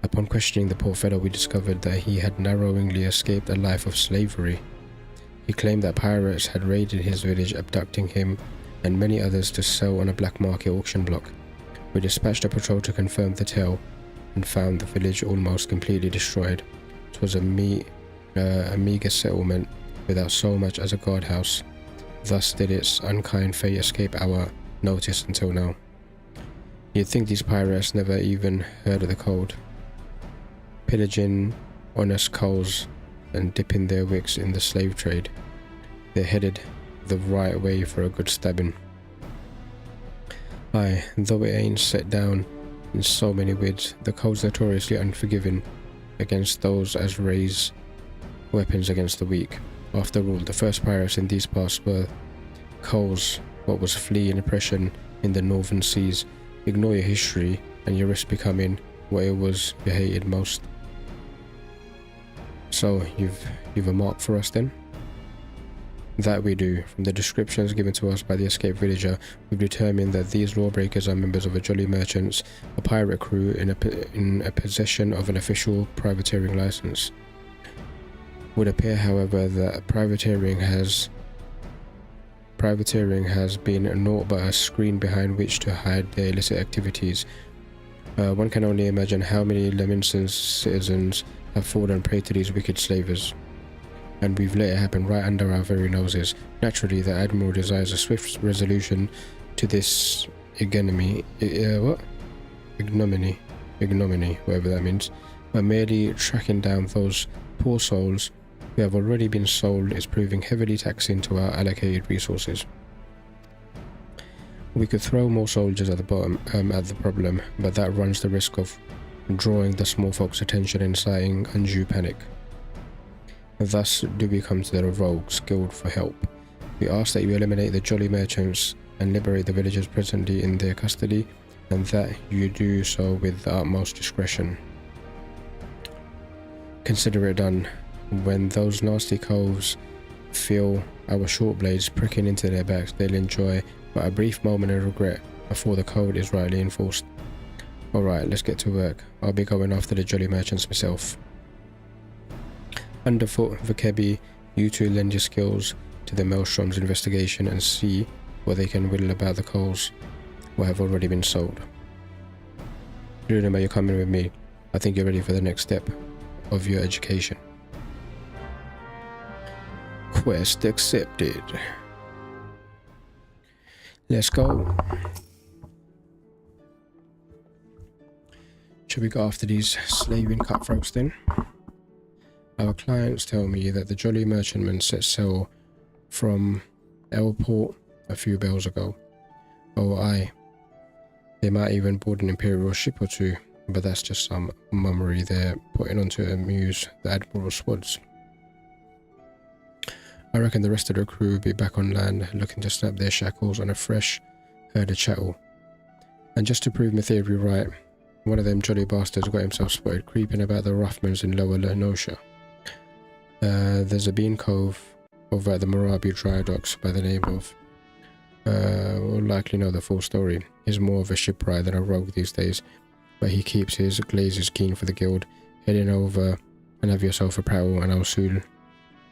Upon questioning the poor fellow, we discovered that he had narrowly escaped a life of slavery. He claimed that pirates had raided his village, abducting him and many others to sell on a black market auction block. We dispatched a patrol to confirm the tale and found the village almost completely destroyed. It was a meager settlement without so much as a guardhouse. Thus did its unkind fate escape our notice until now. You'd think these pirates never even heard of the code. pillaging honest cows and dipping their wicks in the slave trade. They're headed the right way for a good stabbing. Aye, though it ain't set down in so many words, the code's notoriously unforgiving against those as raise weapons against the weak. After all, the first pirates in these parts were coals, what was fleeing oppression in the northern seas. Ignore your history and you risk becoming what it was you hated most. So, you've a mark for us then? That we do. From the descriptions given to us by the escaped villager, we've determined that these lawbreakers are members of a Jolly Merchants, a pirate crew in a possession of an official privateering license. Would appear, however, that privateering has been naught but a screen behind which to hide their illicit activities. One can only imagine how many Leamington citizens have fallen prey to these wicked slavers, and we've let it happen right under our very noses. Naturally, the Admiral desires a swift resolution to this ignominy, whatever that means, but merely tracking down those poor souls who have already been sold is proving heavily taxing to our allocated resources. We could throw more soldiers at the bottom at the problem, but that runs the risk of drawing the small folks' attention and inciting undue panic. Thus do we come to the Rogues Guild for help. We ask that you eliminate the Jolly Merchants and liberate the villagers presently in their custody, and that you do so with the utmost discretion. Consider it done. When those nasty coves feel our short blades pricking into their backs, they'll enjoy but a brief moment of regret before the code is rightly enforced. Alright, let's get to work. I'll be going after the Jolly Merchants myself. Underfoot, Vakebi, you two lend your skills to the Maelstrom's investigation and see what they can whittle about the coals what have already been sold. Lunima, you're coming with me. I think you're ready for the next step of your education. Quest accepted. Let's go. Should we go after these slaving cutthroats then? Our clients tell me that the Jolly Merchantman set sail from Elport a few bells ago. Oh aye, they might even board an Imperial ship or two, but that's just some mummery they're putting on to amuse the Admiral's squads. I reckon the rest of the crew will be back on land looking to snap their shackles on a fresh herd of chattel. And just to prove my theory right, one of them jolly bastards got himself spotted creeping about the Roughmans in Lower Lenosha. There's a bean cove over at the Morabi dry docks by the name of... we'll likely know the full story. He's more of a shipwright than a rogue these days, but he keeps his glazes keen for the guild. Heading over and have yourself a prowl and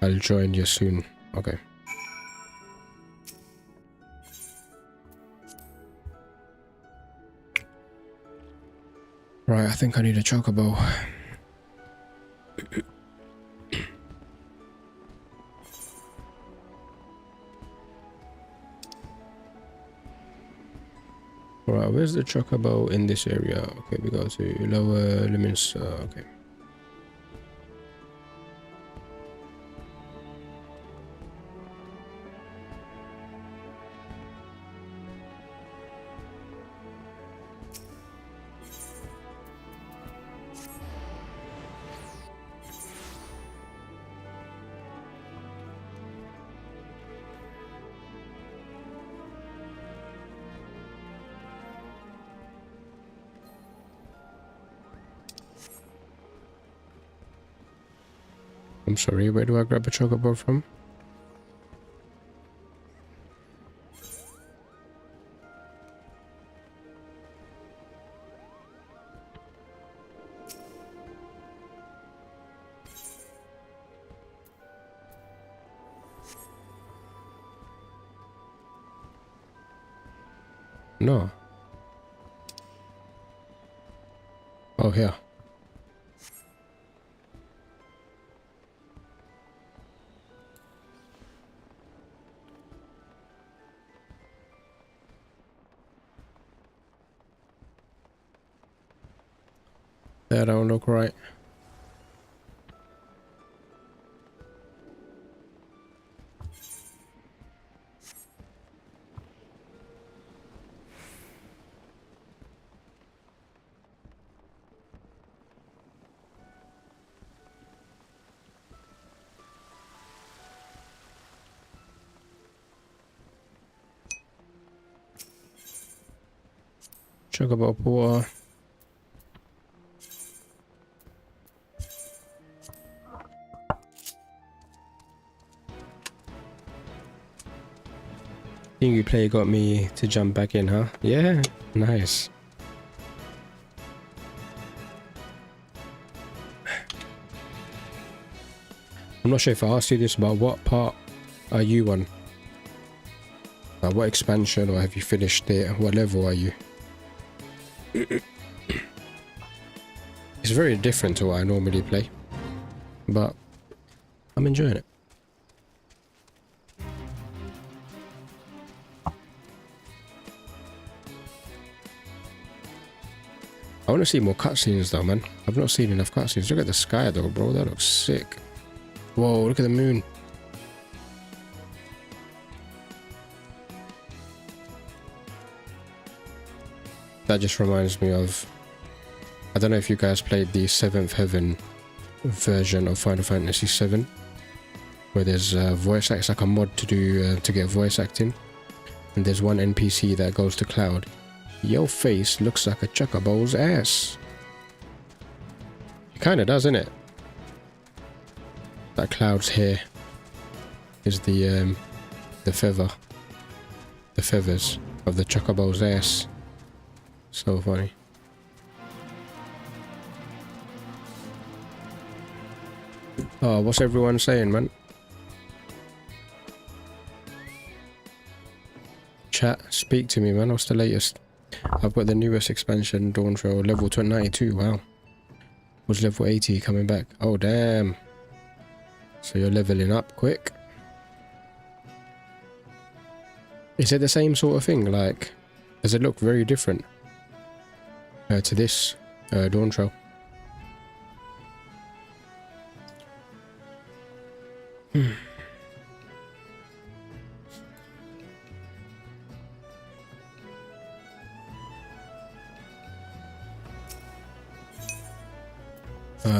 I'll join you soon. Okay. Right, I think I need a chocobo. Alright, where's the chocobo in this area? Okay, we go to Lower Limits. Okay. I'm sorry, where do I grab a chocobo from? No. Oh, here. That don't look right. Chug a bottle of water. Thingy play got me to jump back in, huh? Yeah, nice. I'm not sure if I asked you this, but what part are you on? What expansion, or have you finished it? What level are you? It's very different to what I normally play, but I'm enjoying it. I want to see more cutscenes though, man. I've not seen enough cutscenes. Look at the sky though, bro. That looks sick. Whoa, look at the moon. That just reminds me of... I don't know if you guys played the 7th Heaven version of Final Fantasy VII, where there's voice acts, like a mod to do to get voice acting, and there's one NPC that goes to Cloud. Your face looks like a Chocobo's ass. It kind of does, innit? That Cloud's hair is the feather, the feathers of the Chocobo's ass. So funny. Oh, what's everyone saying, man? Chat, speak to me, man. What's the latest? I've got the newest expansion, Dawntrail, level 92. Wow. Was level 80 coming back? Oh, damn. So you're leveling up quick. Is it the same sort of thing? Like, does it look very different to this Dawntrail?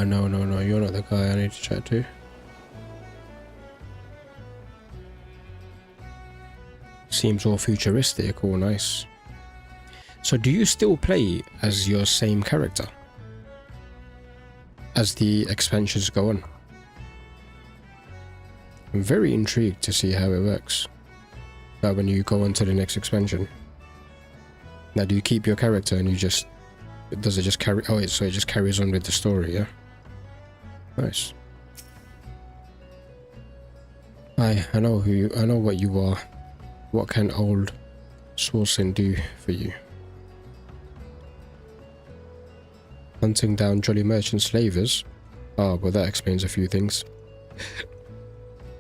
No, you're not the guy I need to chat to. Seems all futuristic, all nice. So do you still play as your same character as the expansions go on? I'm very intrigued to see how it works when you go on to the next expansion. Now, do you keep your character and you just... Does it just carry... Oh, so it just carries on with the story, yeah? Nice. I know who you... I know what you are. What can old Swarson do for you? Hunting down jolly merchant slavers? Oh, well that explains a few things.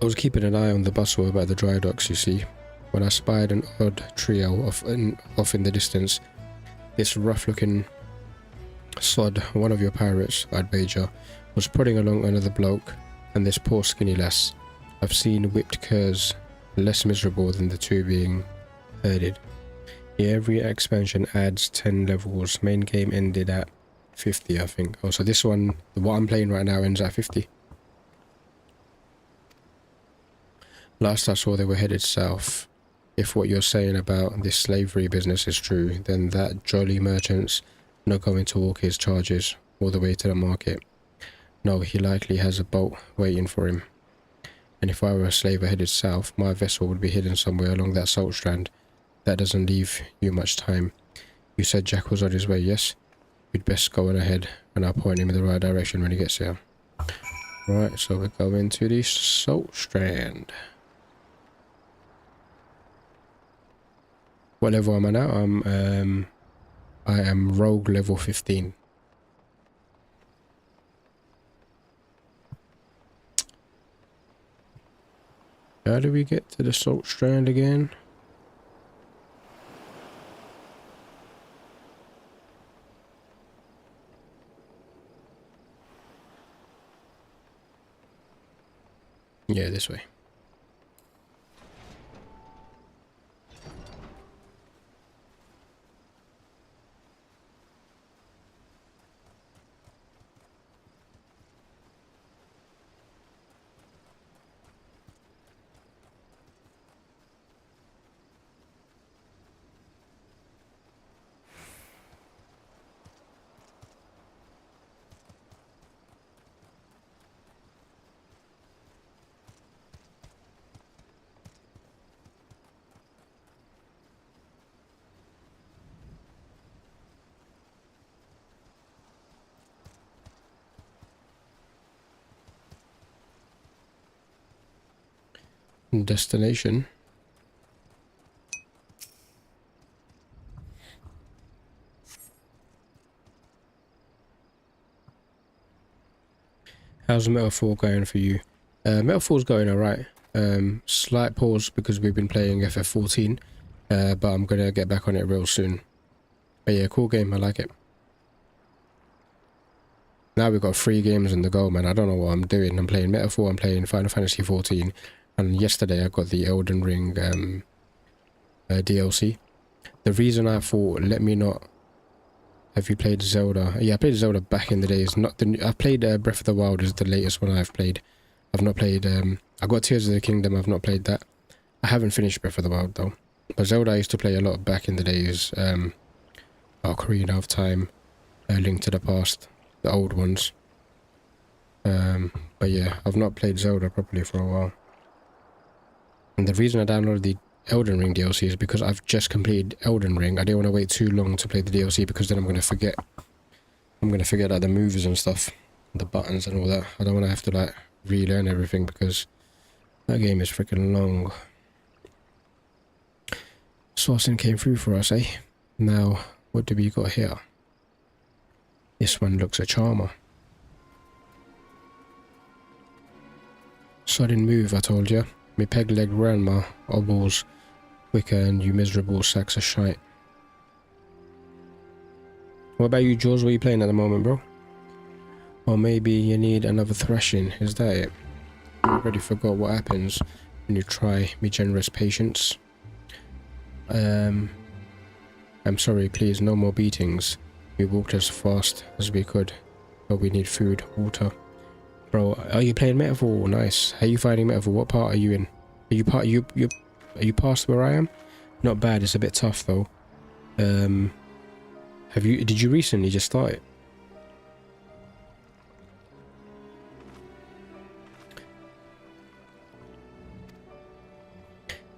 I was keeping an eye on the bustle about the dry docks, you see, when I spied an odd trio off in the distance. This rough-looking sod, one of your pirates, I'd wager, was prodding along another bloke, and this poor skinny lass. I've seen whipped curs less miserable than the two being herded. Yeah, every expansion adds 10 levels. Main game ended at 50, I think. Oh, so this one, what I'm playing right now, ends at 50. Last I saw, they were headed south. If what you're saying about this slavery business is true, then that jolly merchant's not going to walk his charges all the way to the market. No, he likely has a boat waiting for him. And if I were a slaver headed south, my vessel would be hidden somewhere along that salt strand. That doesn't leave you much time. You said Jack was on his way, yes? We'd best go on ahead, and I'll point him in the right direction when he gets here. Right, so we're going to the salt strand. What level am I now? I am rogue level 15. How do we get to the salt strand again? Yeah, this way. destination. How's Metal 4 going for you? Metal 4's going alright. Slight pause because we've been playing FF14, but I'm gonna get back on it real soon. But yeah, cool game, I like it. Now we've got 3 games in the go, man. I don't know what I'm doing. I'm playing Metal 4, I'm playing Final Fantasy 14, and yesterday I got the Elden Ring DLC. The reason I thought, let me not... Have you played Zelda? Yeah, I played Zelda back in the days. Not the. I've played Breath of the Wild is the latest one I've played. I've not played. I got Tears of the Kingdom. I've not played that. I haven't finished Breath of the Wild though. But Zelda I used to play a lot back in the days. Ocarina of Time, Link to the Past, the old ones. But yeah, I've not played Zelda properly for a while. And the reason I downloaded the Elden Ring DLC is because I've just completed Elden Ring. I didn't want to wait too long to play the DLC because then I'm going to forget. I'm going to forget like the moves and stuff, the buttons and all that. I don't want to have to like relearn everything because that game is freaking long. Swasin came through for us, eh? Now, what do we got here? This one looks a charmer. Sudden move, I told you. Me peg leg grandma, obbles, quicker and you miserable sacks of shite. What about you, Jaws? What are you playing at the moment, bro? Or maybe you need another thrashing, is that it? I already forgot what happens when you try me generous patience. I'm sorry, please, no more beatings. We walked as fast as we could, but we need food, water. Bro, are you playing Metaphor? Nice. How are you finding Metaphor? What part are you in? Are you past where I am? Not bad, it's a bit tough though. Did you recently just start it?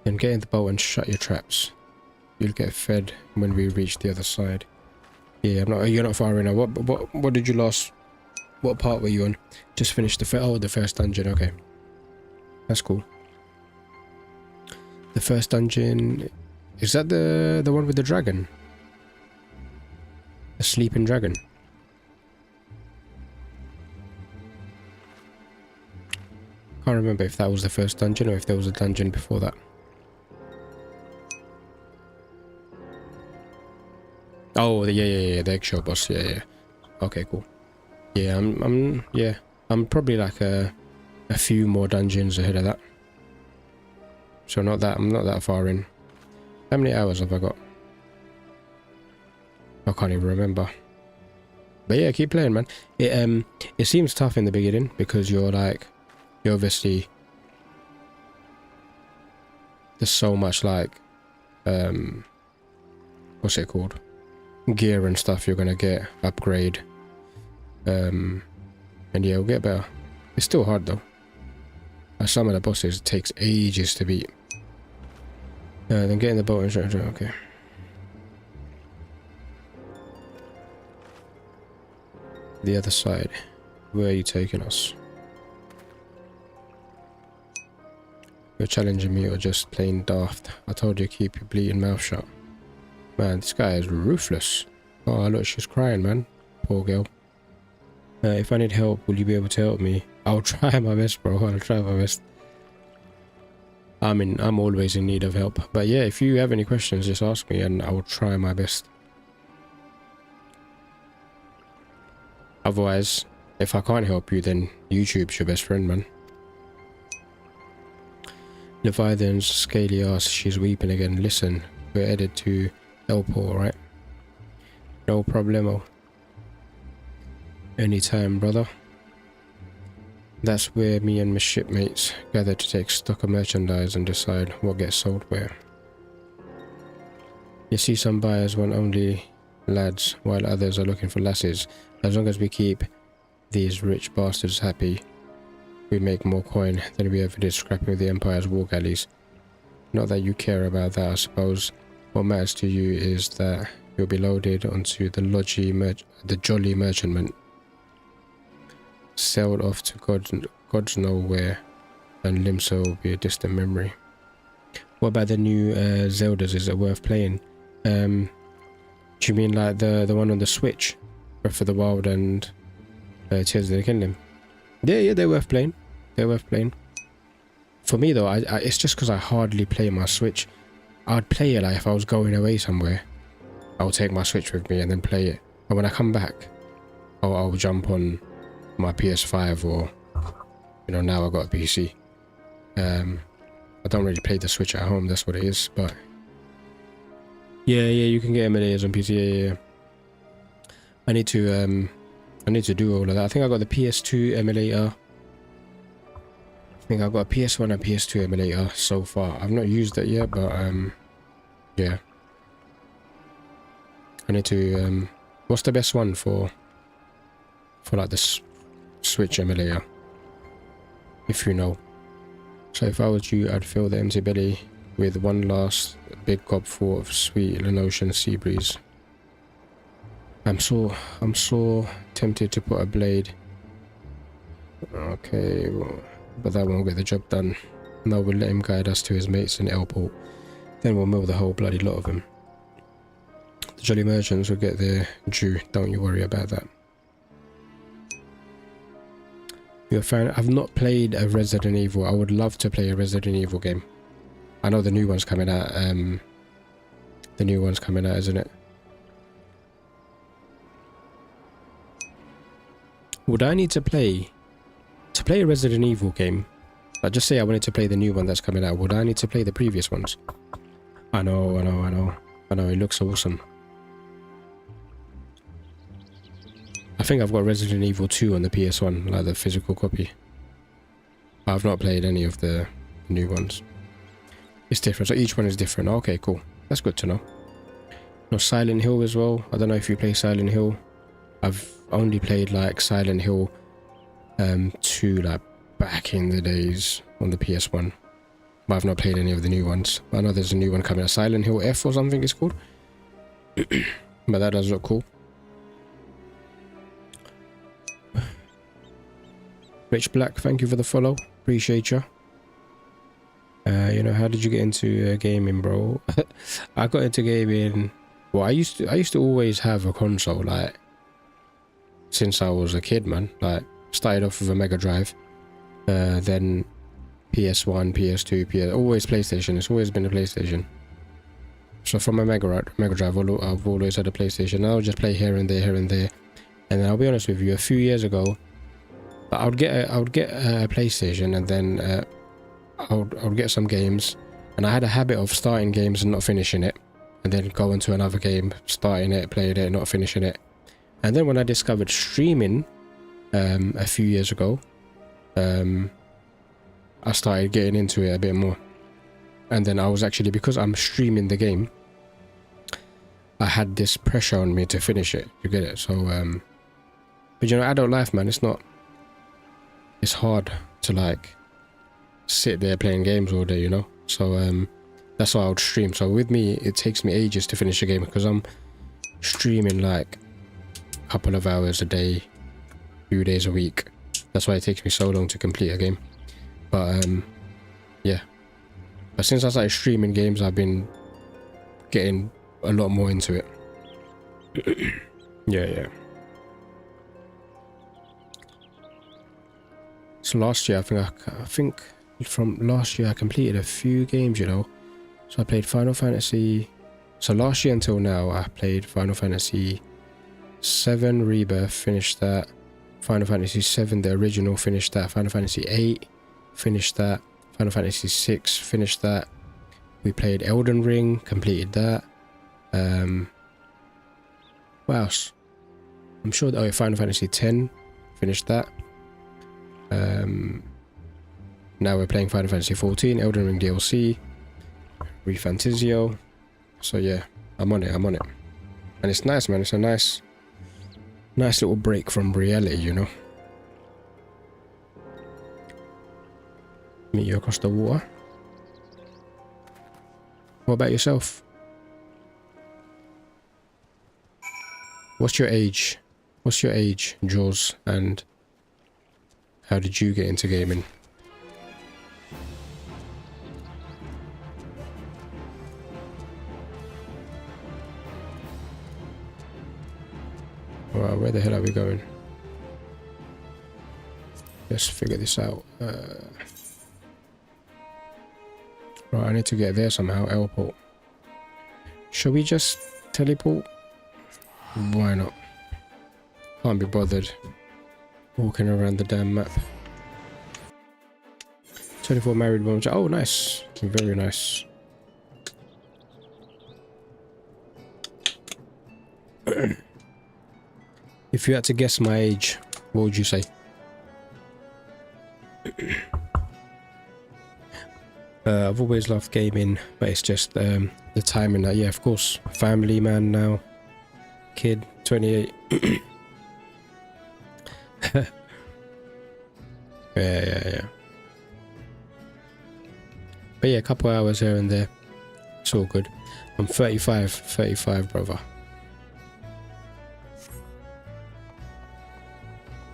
Then get in the boat and shut your traps. You'll get fed when we reach the other side. Yeah, you're not far enough. What did you last... What part were you on? Just finished the first dungeon, okay. That's cool. The first dungeon... Is that the one with the dragon? The sleeping dragon? Can't remember if that was the first dungeon or if there was a dungeon before that. Oh, yeah, the eggshell boss, yeah. Okay, cool. Yeah, I'm probably like a few more dungeons ahead of that. So I'm not that far in. How many hours have I got? I can't even remember. But yeah, keep playing, man. It seems tough in the beginning because you're obviously, there's so much like what's it called? Gear and stuff you're gonna get, upgrade. And yeah, it'll get better. It's still hard though. Some of the bosses takes ages to beat. Then get in the boat and okay. The other side. Where are you taking us? You're challenging me or just plain daft. I told you keep your bleeding mouth shut. Man, this guy is ruthless. Oh look, she's crying, man. Poor girl. If I need help, will you be able to help me? I'll try my best, bro. I'll try my best. I mean, I'm always in need of help. But yeah, if you have any questions, just ask me and I will try my best. Otherwise, if I can't help you, then YouTube's your best friend, man. Leviathan's scaly ass, she's weeping again. Listen, we're headed to Elport, right? No problemo. Anytime, brother. That's where me and my shipmates gather to take stock of merchandise and decide what gets sold where. You see, some buyers want only lads, while others are looking for lasses. As long as we keep these rich bastards happy, we make more coin than we ever did scrapping with the Empire's war galleys. Not that you care about that, I suppose. What matters to you is that you'll be loaded onto the Jolly Merchantman, sailed off to God's know where, and Limsa will be a distant memory. What about the new Zeldas? Is it worth playing? Do you mean like the one on the Switch? Breath of the Wild and Tears of the Kingdom? Yeah, they're worth playing. They're worth playing. For me though, it's just because I hardly play my Switch. I'd play it like if I was going away somewhere. I'll take my Switch with me and then play it. And when I come back, I'll jump on my PS5 or, you know, now I've got a PC. I don't really play the Switch at home, that's what it is, but... Yeah, you can get emulators on PC, yeah. I need to do all of that. I think I got the PS2 emulator. I think I've got a PS1 and PS2 emulator so far. I've not used it yet, but yeah. I need to what's the best one for like the Switch emulator, if you know? So if I was you, I'd fill the empty belly with one last big gobful of sweet Lenotion sea breeze. I'm so tempted to put a blade. Okay, well, but that won't get the job done. No, we'll let him guide us to his mates in Elport. Then we'll mill the whole bloody lot of him. The jolly merchants will get their due, don't you worry about that. You're a fan? I've not played a Resident Evil. I would love to play a Resident Evil game. I know the new one's coming out, isn't it? Would I need to play a Resident Evil game? Like, just say I wanted to play the new one that's coming out. Would I need to play the previous ones? I know. It looks awesome. I think I've got Resident Evil 2 on the PS1, like the physical copy. I've not played any of the new ones. It's different, so each one is different. Okay, cool. That's good to know. No, Silent Hill as well. I don't know if you play Silent Hill. I've only played like Silent Hill 2 like back in the days on the PS1. But I've not played any of the new ones. I know there's a new one coming out, Silent Hill F or something it's called. But that does look cool. Rich Black, thank you for the follow. Appreciate you. You know, how did you get into gaming, bro? I got into gaming. Well, I used to always have a console, like since I was a kid, man. Like started off with a Mega Drive, then PS1, PS2, always PlayStation. It's always been a PlayStation. So from a Mega Drive, I've always had a PlayStation. I'll just play here and there, and then I'll be honest with you, a few years ago, I would get a PlayStation, and then I would get some games, and I had a habit of starting games and not finishing it, and then going to another game, starting it, playing it, not finishing it. And then when I discovered streaming a few years ago, I started getting into it a bit more. And then I was actually, because I'm streaming the game, I had this pressure on me to finish it. You get it? So but you know, adult life, man, it's hard to like sit there playing games all day, you know. So that's why I would stream. So with me, it takes me ages to finish a game because I'm streaming like a couple of hours a day, few days a week. That's why it takes me so long to complete a game. But yeah, but since I started streaming games, I've been getting a lot more into it. yeah. So last year, I think from last year I completed a few games, you know. So I played Final Fantasy. So last year until now, I played Final Fantasy 7 Rebirth, finished that. Final Fantasy 7, the original, finished that. Final Fantasy 8, finished that. Final Fantasy 6, finished that. We played Elden Ring, completed that. What else? I'm sure. Oh, Final Fantasy 10, finished that. Now we're playing Final Fantasy 14, Elden Ring DLC, ReFantazio. So yeah, I'm on it, and it's nice, man. It's a nice little break from reality, you know. Meet you across the water. What about yourself? What's your age? Jaws? And how did you get into gaming? Alright, where the hell are we going? Let's figure this out. Right, I need to get there somehow. Airport. Should we just teleport? Why not? Can't be bothered walking around the damn map. 24 married women. Oh, nice. Very nice. If you had to guess my age, what would you say? I've always loved gaming, but it's just the timing. Yeah, of course. Family man now. Kid, 28. Yeah. But yeah, a couple hours here and there. It's all good. I'm 35, brother.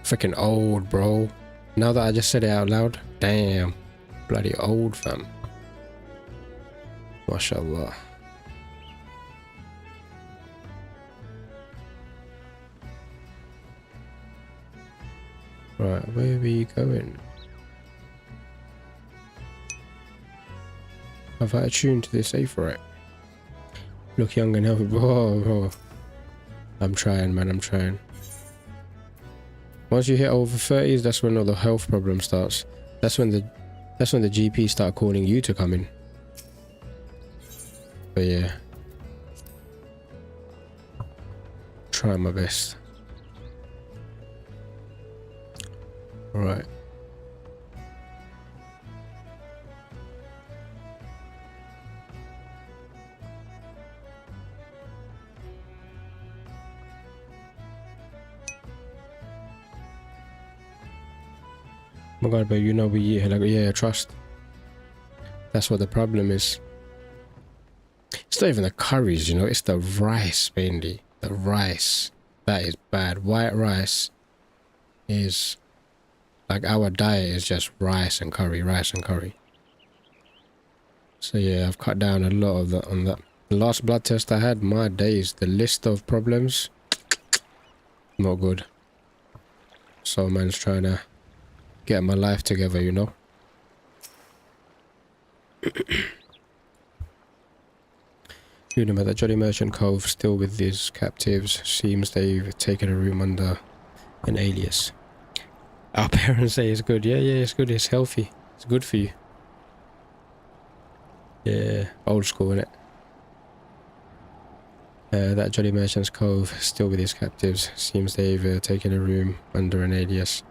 Freaking old, bro. Now that I just said it out loud, damn. Bloody old, fam. MashaAllah. Right, where are we going? Have I attuned to this A for it? Look young and healthy. Bro. I'm trying, man, I'm trying. Once you hit over 30s, that's when all the health problem starts. That's when the GP start calling you to come in. But yeah. Trying my best. Alright. Oh my god, but you know we eat like, yeah, trust. That's what the problem is. It's not even the curries, you know, it's the rice mainly. The rice. That is bad. White rice is like our diet is just rice and curry, rice and curry. So yeah, I've cut down a lot of that on that. The last blood test I had, my days, the list of problems, not good. So man's trying to get my life together, you know. You know, that Jolly Merchant Cove still with these captives. Seems they've taken a room under an alias. Our parents say it's good. Yeah, it's good. It's healthy. It's good for you. Yeah, old school, innit? That Jolly Merchant's Cove still with his captives. Seems they've taken a room under an alias.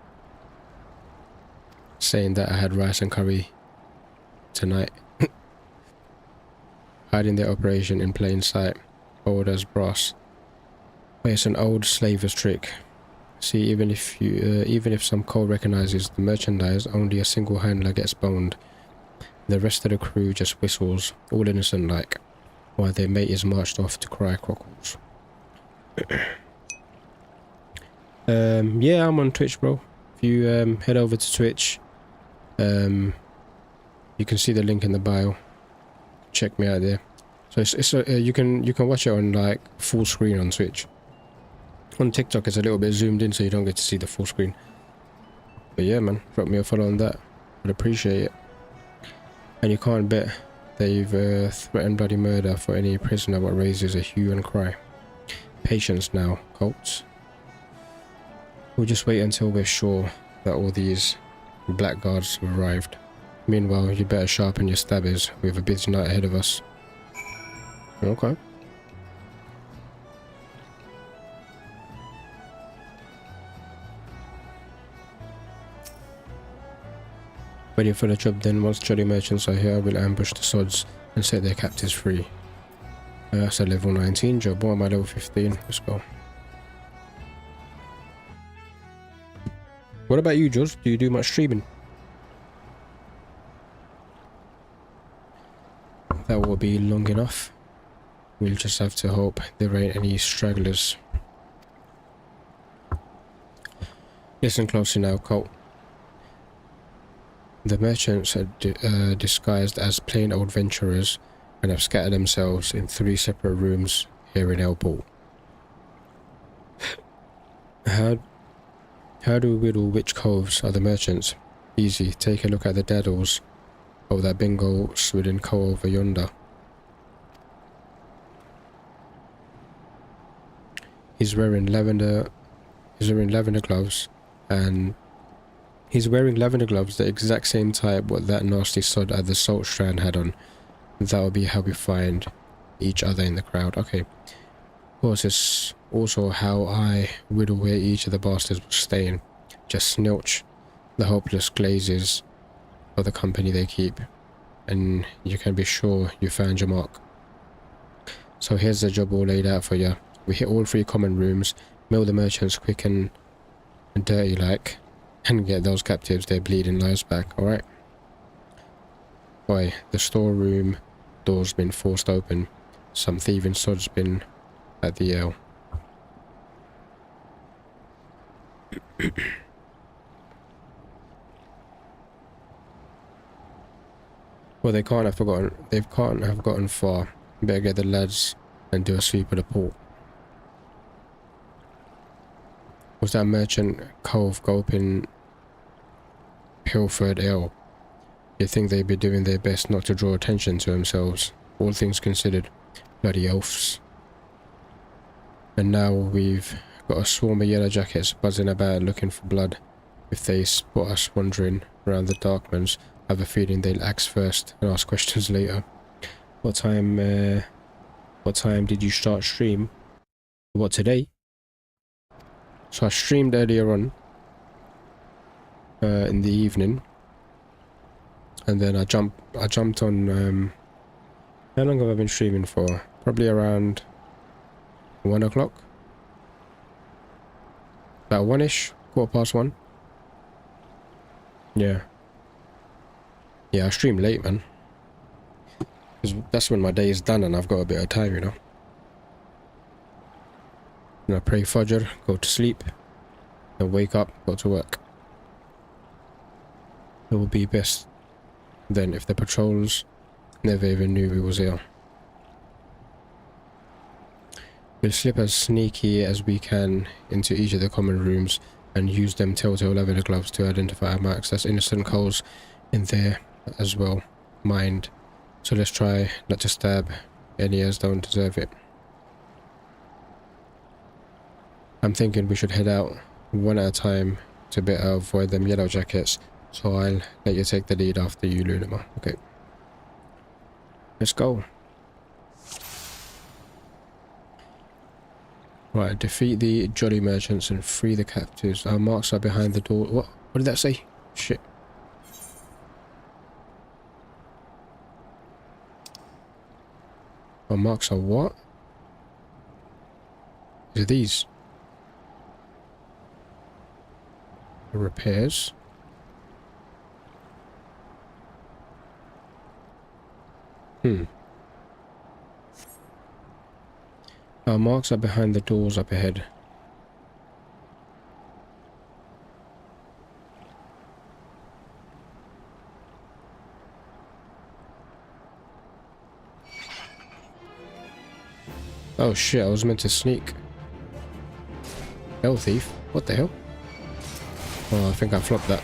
Saying that I had rice and curry tonight. Hiding their operation in plain sight. Old as brass. But it's an old slaver's trick. See, even if some coal recognizes the merchandise, only a single handler gets boned. The rest of the crew just whistles, all innocent like, while their mate is marched off to cry cockles. Yeah, I'm on Twitch, bro. If you head over to Twitch, you can see the link in the bio. Check me out there. So you can watch it on like full screen on Twitch. On TikTok it's a little bit zoomed in, so you don't get to see the full screen. But yeah, man, drop me a follow on that. I'd appreciate it. And you can't bet they've threatened bloody murder for any prisoner what raises a hue and cry. Patience now, cults. We'll just wait until we're sure that all these blackguards have arrived. Meanwhile, you better sharpen your stabbers. We have a busy night ahead of us. Okay. Waiting for the job then. Once Jolly Merchants are here, we'll ambush the sods and set their captives free. That's a level 19 job. What am I, level 15? Let's go. What about you, Jules? Do you do much streaming? That will be long enough. We'll just have to hope there ain't any stragglers. Listen closely now, Colt. The merchants are disguised as plain old venturers and have scattered themselves in 3 separate rooms here in Airport. How do we whittle which coves are the merchants? Easy. Take a look at the daddles of that bingo swidden cove over yonder. He's wearing lavender gloves, and he's wearing lavender gloves, the exact same type what that nasty sod at the Salt Strand had on. That'll be how we find each other in the crowd. Okay. Of course, it's also how I whittle where each of the bastards was staying. Just snilch the hopeless glazes of the company they keep, and you can be sure you found your mark. So here's the job all laid out for you. We hit all 3 common rooms, mill the merchants quick and dirty like, and get those captives their bleeding lives back, alright? Boy, the storeroom door's been forced open. Some thieving sod's been at the ale. Well, they can't have gotten far. Better get the lads and do a sweep of the port. Was that merchant cove gulping pilfered ale? You'd think they'd be doing their best not to draw attention to themselves, all things considered. Bloody elves. And now we've got a swarm of yellow jackets buzzing about looking for blood. If they spot us wandering around the Darkmans, I have a feeling they'll axe first and ask questions later. What time did you start stream? What, today? So I streamed earlier on in the evening, and then I jumped on. How long have I been streaming for? Probably around 1 o'clock. About 1ish, 1:15. Yeah. Yeah, I stream late, man. Because that's when my day is done and I've got a bit of time, you know. And I pray Fajr, go to sleep, and wake up, go to work. It will be best then if the patrols never even knew we was here. We'll slip as sneaky as we can into each of the common rooms and use them telltale lavender gloves to identify our marks. That's innocent coals in there as well. Mind. So let's try not to stab any as don't deserve it. I'm thinking we should head out one at a time to better avoid them yellow jackets. So I'll let you take the lead after you, Lunima. Okay. Let's go. Right, defeat the jolly merchants and free the captives. Our marks are behind the door. What did that say? Shit. Our marks are what? Is it these? Repairs. Our marks are behind the doors up ahead. Oh shit, I was meant to sneak. Hell thief? What the hell? Oh, I think I flopped that.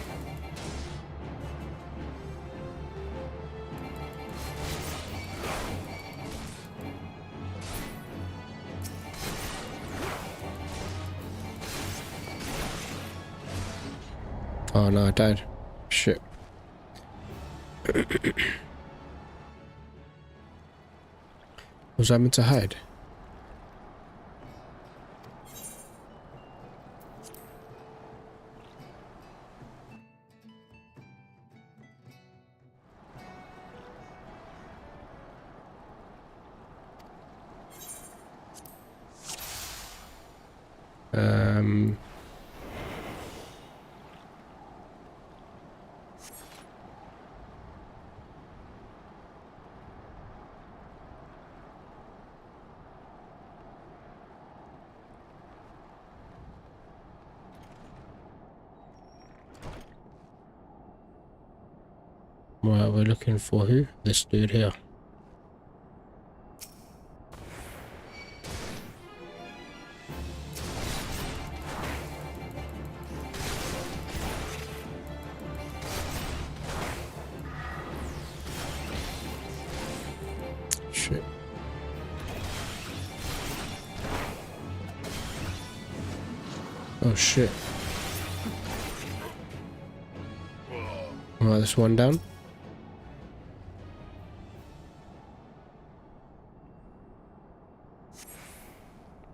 Oh no, I died. Shit. Was I meant to hide? Right, we're looking for who? This dude here. shit. Oh shit. Alright, this one down.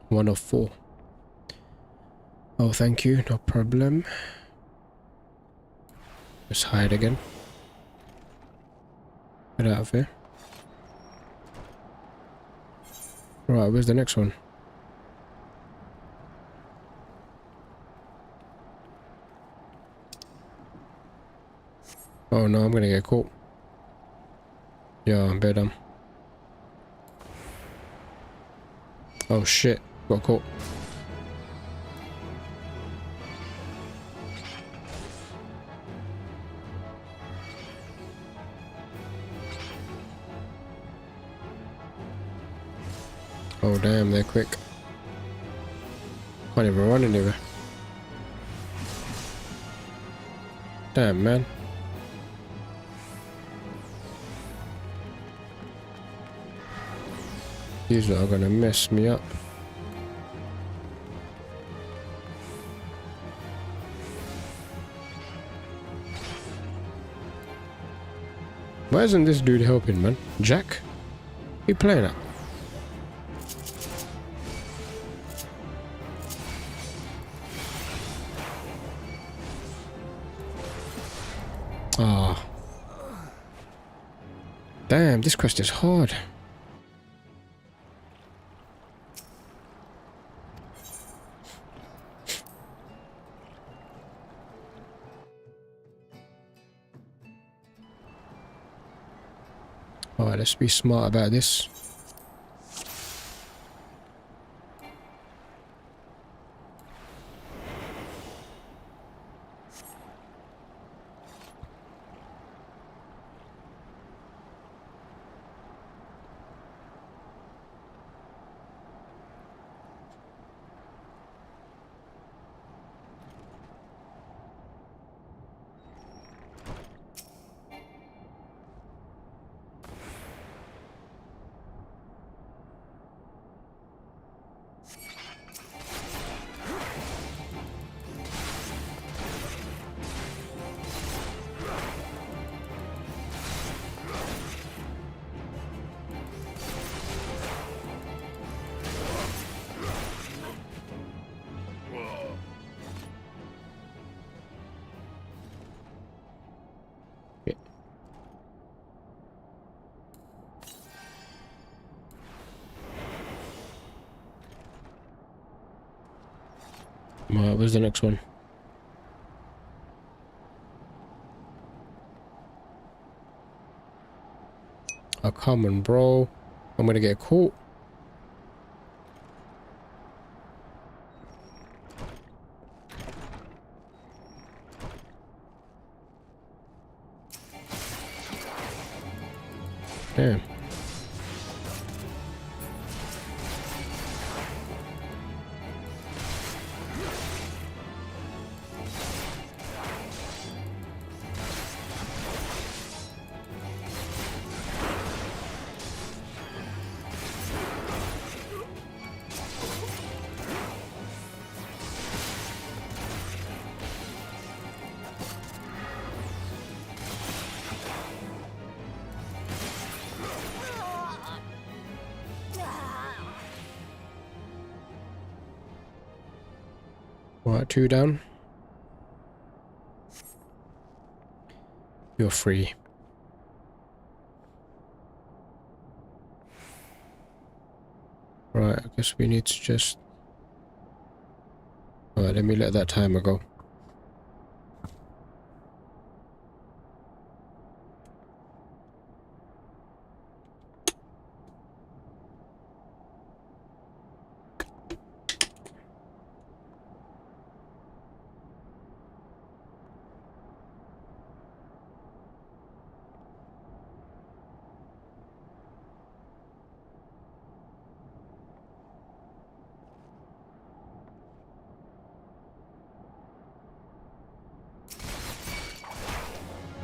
One of 4. Oh, thank you, no problem. Let's hide again. Get out of here. Right, where's the next one? Oh no, I'm gonna get caught. Yeah, I'm bad. Oh shit, got caught. Oh damn, they're quick. Can't even run anywhere. Damn, man. These are gonna mess me up. Why isn't this dude helping, man? Jack? You playing it? Ah. Damn, this quest is hard. Alright, let's be smart about this. Alright, where's the next one? Oh, come on, bro. I'm gonna get caught. Damn. Alright, 2 down. You're free. Right, I guess we need to just... Alright, let me let that timer go.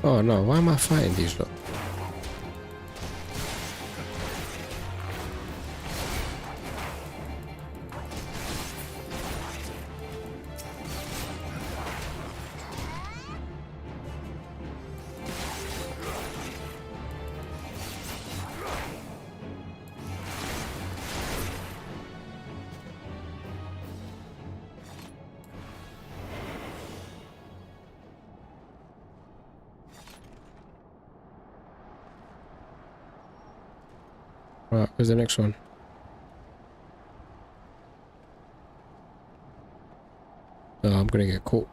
Oh no, why am I fighting these lot? Right, where's the next one? Oh, I'm gonna get caught.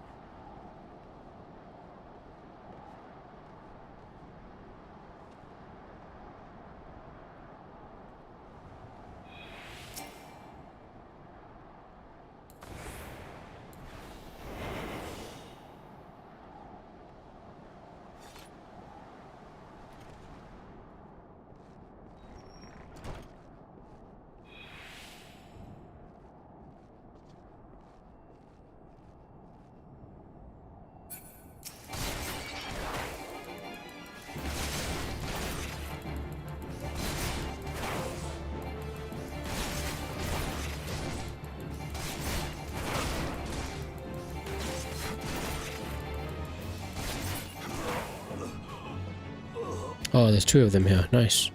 Oh, there's two of them here. Nice.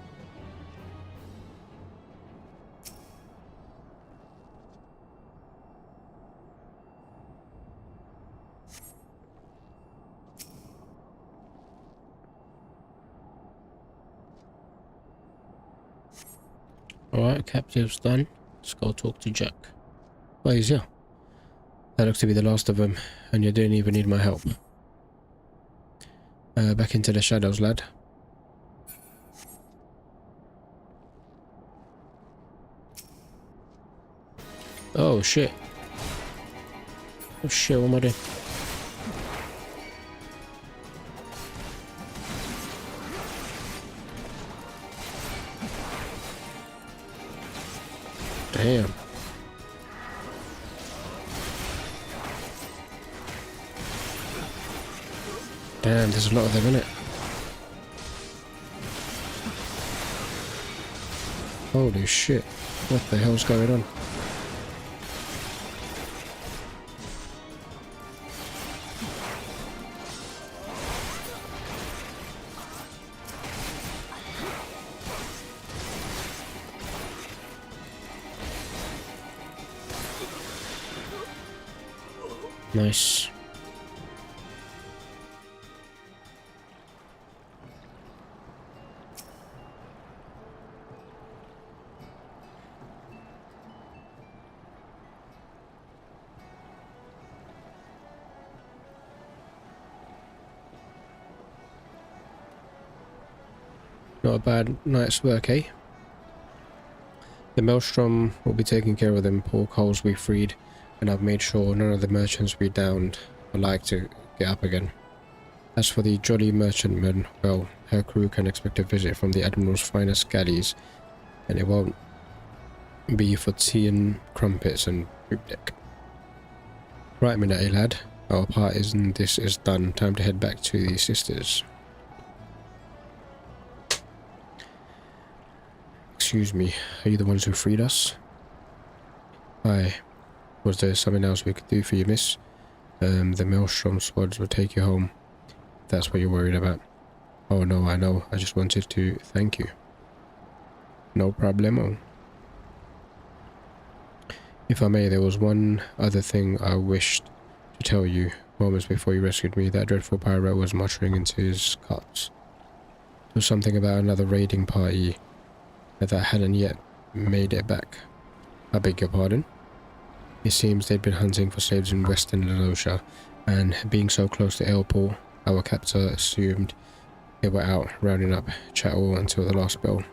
Alright, captive's done. Let's go talk to Jack. Oh, he's here. That looks to be the last of them, and you didn't even need my help. Back into the shadows, lad. Oh shit. Oh shit, what am I doing? Damn. Damn, there's a lot of them in it. Holy shit. What the hell's going on? Nice. Not a bad night's work, eh? The Maelstrom will be taking care of them portholes we freed, and I've made sure none of the merchants we downed are like to get up again. As for the Jolly Merchantman, well, her crew can expect a visit from the Admiral's finest galleys, and it won't be for tea and crumpets and poop deck. Right minute, eh, lad? Our part in this is done. Time to head back to the sisters. Excuse me, are you the ones who freed us? Aye. Was there something else we could do for you, miss? The Maelstrom squads will take you home. That's what you're worried about. Oh no, I know. I just wanted to thank you. No problemo. If I may, there was one other thing I wished to tell you. Moments before you rescued me, that dreadful pirate was muttering into his cuts. There was something about another raiding party that hadn't yet made it back. I beg your pardon? It seems they'd been hunting for slaves in western Lenosha, and being so close to Ailpool, our captor assumed they were out rounding up chattel until the last bell.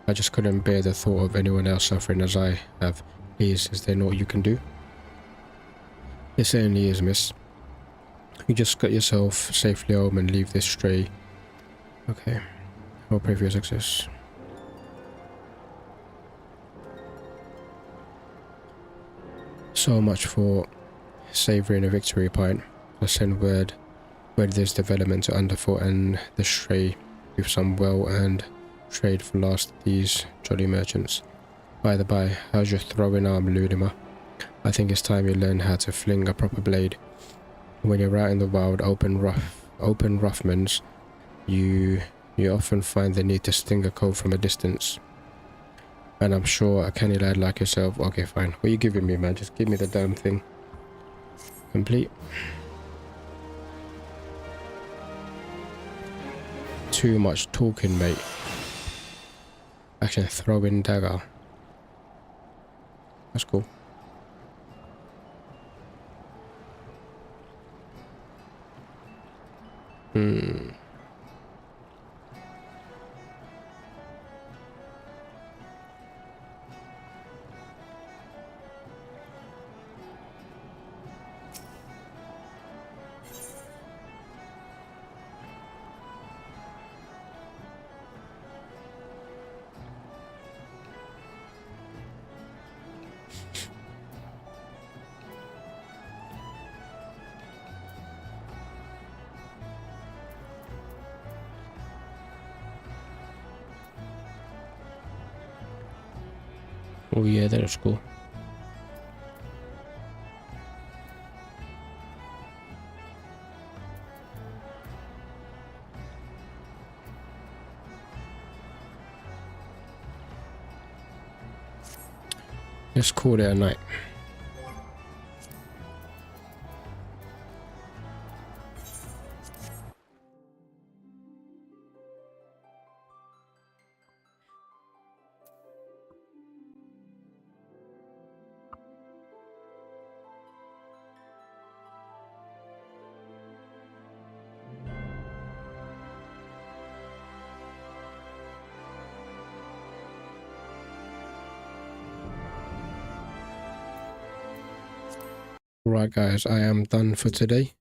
I just couldn't bear the thought of anyone else suffering as I have. Please, is there naught you can do? It certainly is, miss. You just got yourself safely home and leave this stray. Okay. I'll pray for your success. So much for savouring a victory pint. Let's send word this development to Underfoot and the Stray with some well-earned trade for last these jolly merchants. By the by, how's your throwing arm, Ludima? I think it's time you learn how to fling a proper blade. When you're out in the wild, open roughmans, you often find the need to sting a coat from a distance. And I'm sure a canny lad like yourself... Okay, fine. What are you giving me, man? Just give me the damn thing. Complete. Too much talking, mate. Actually, throwing dagger. That's cool. Oh yeah, that is cool. Let's call it a night. Right guys, I am done for today.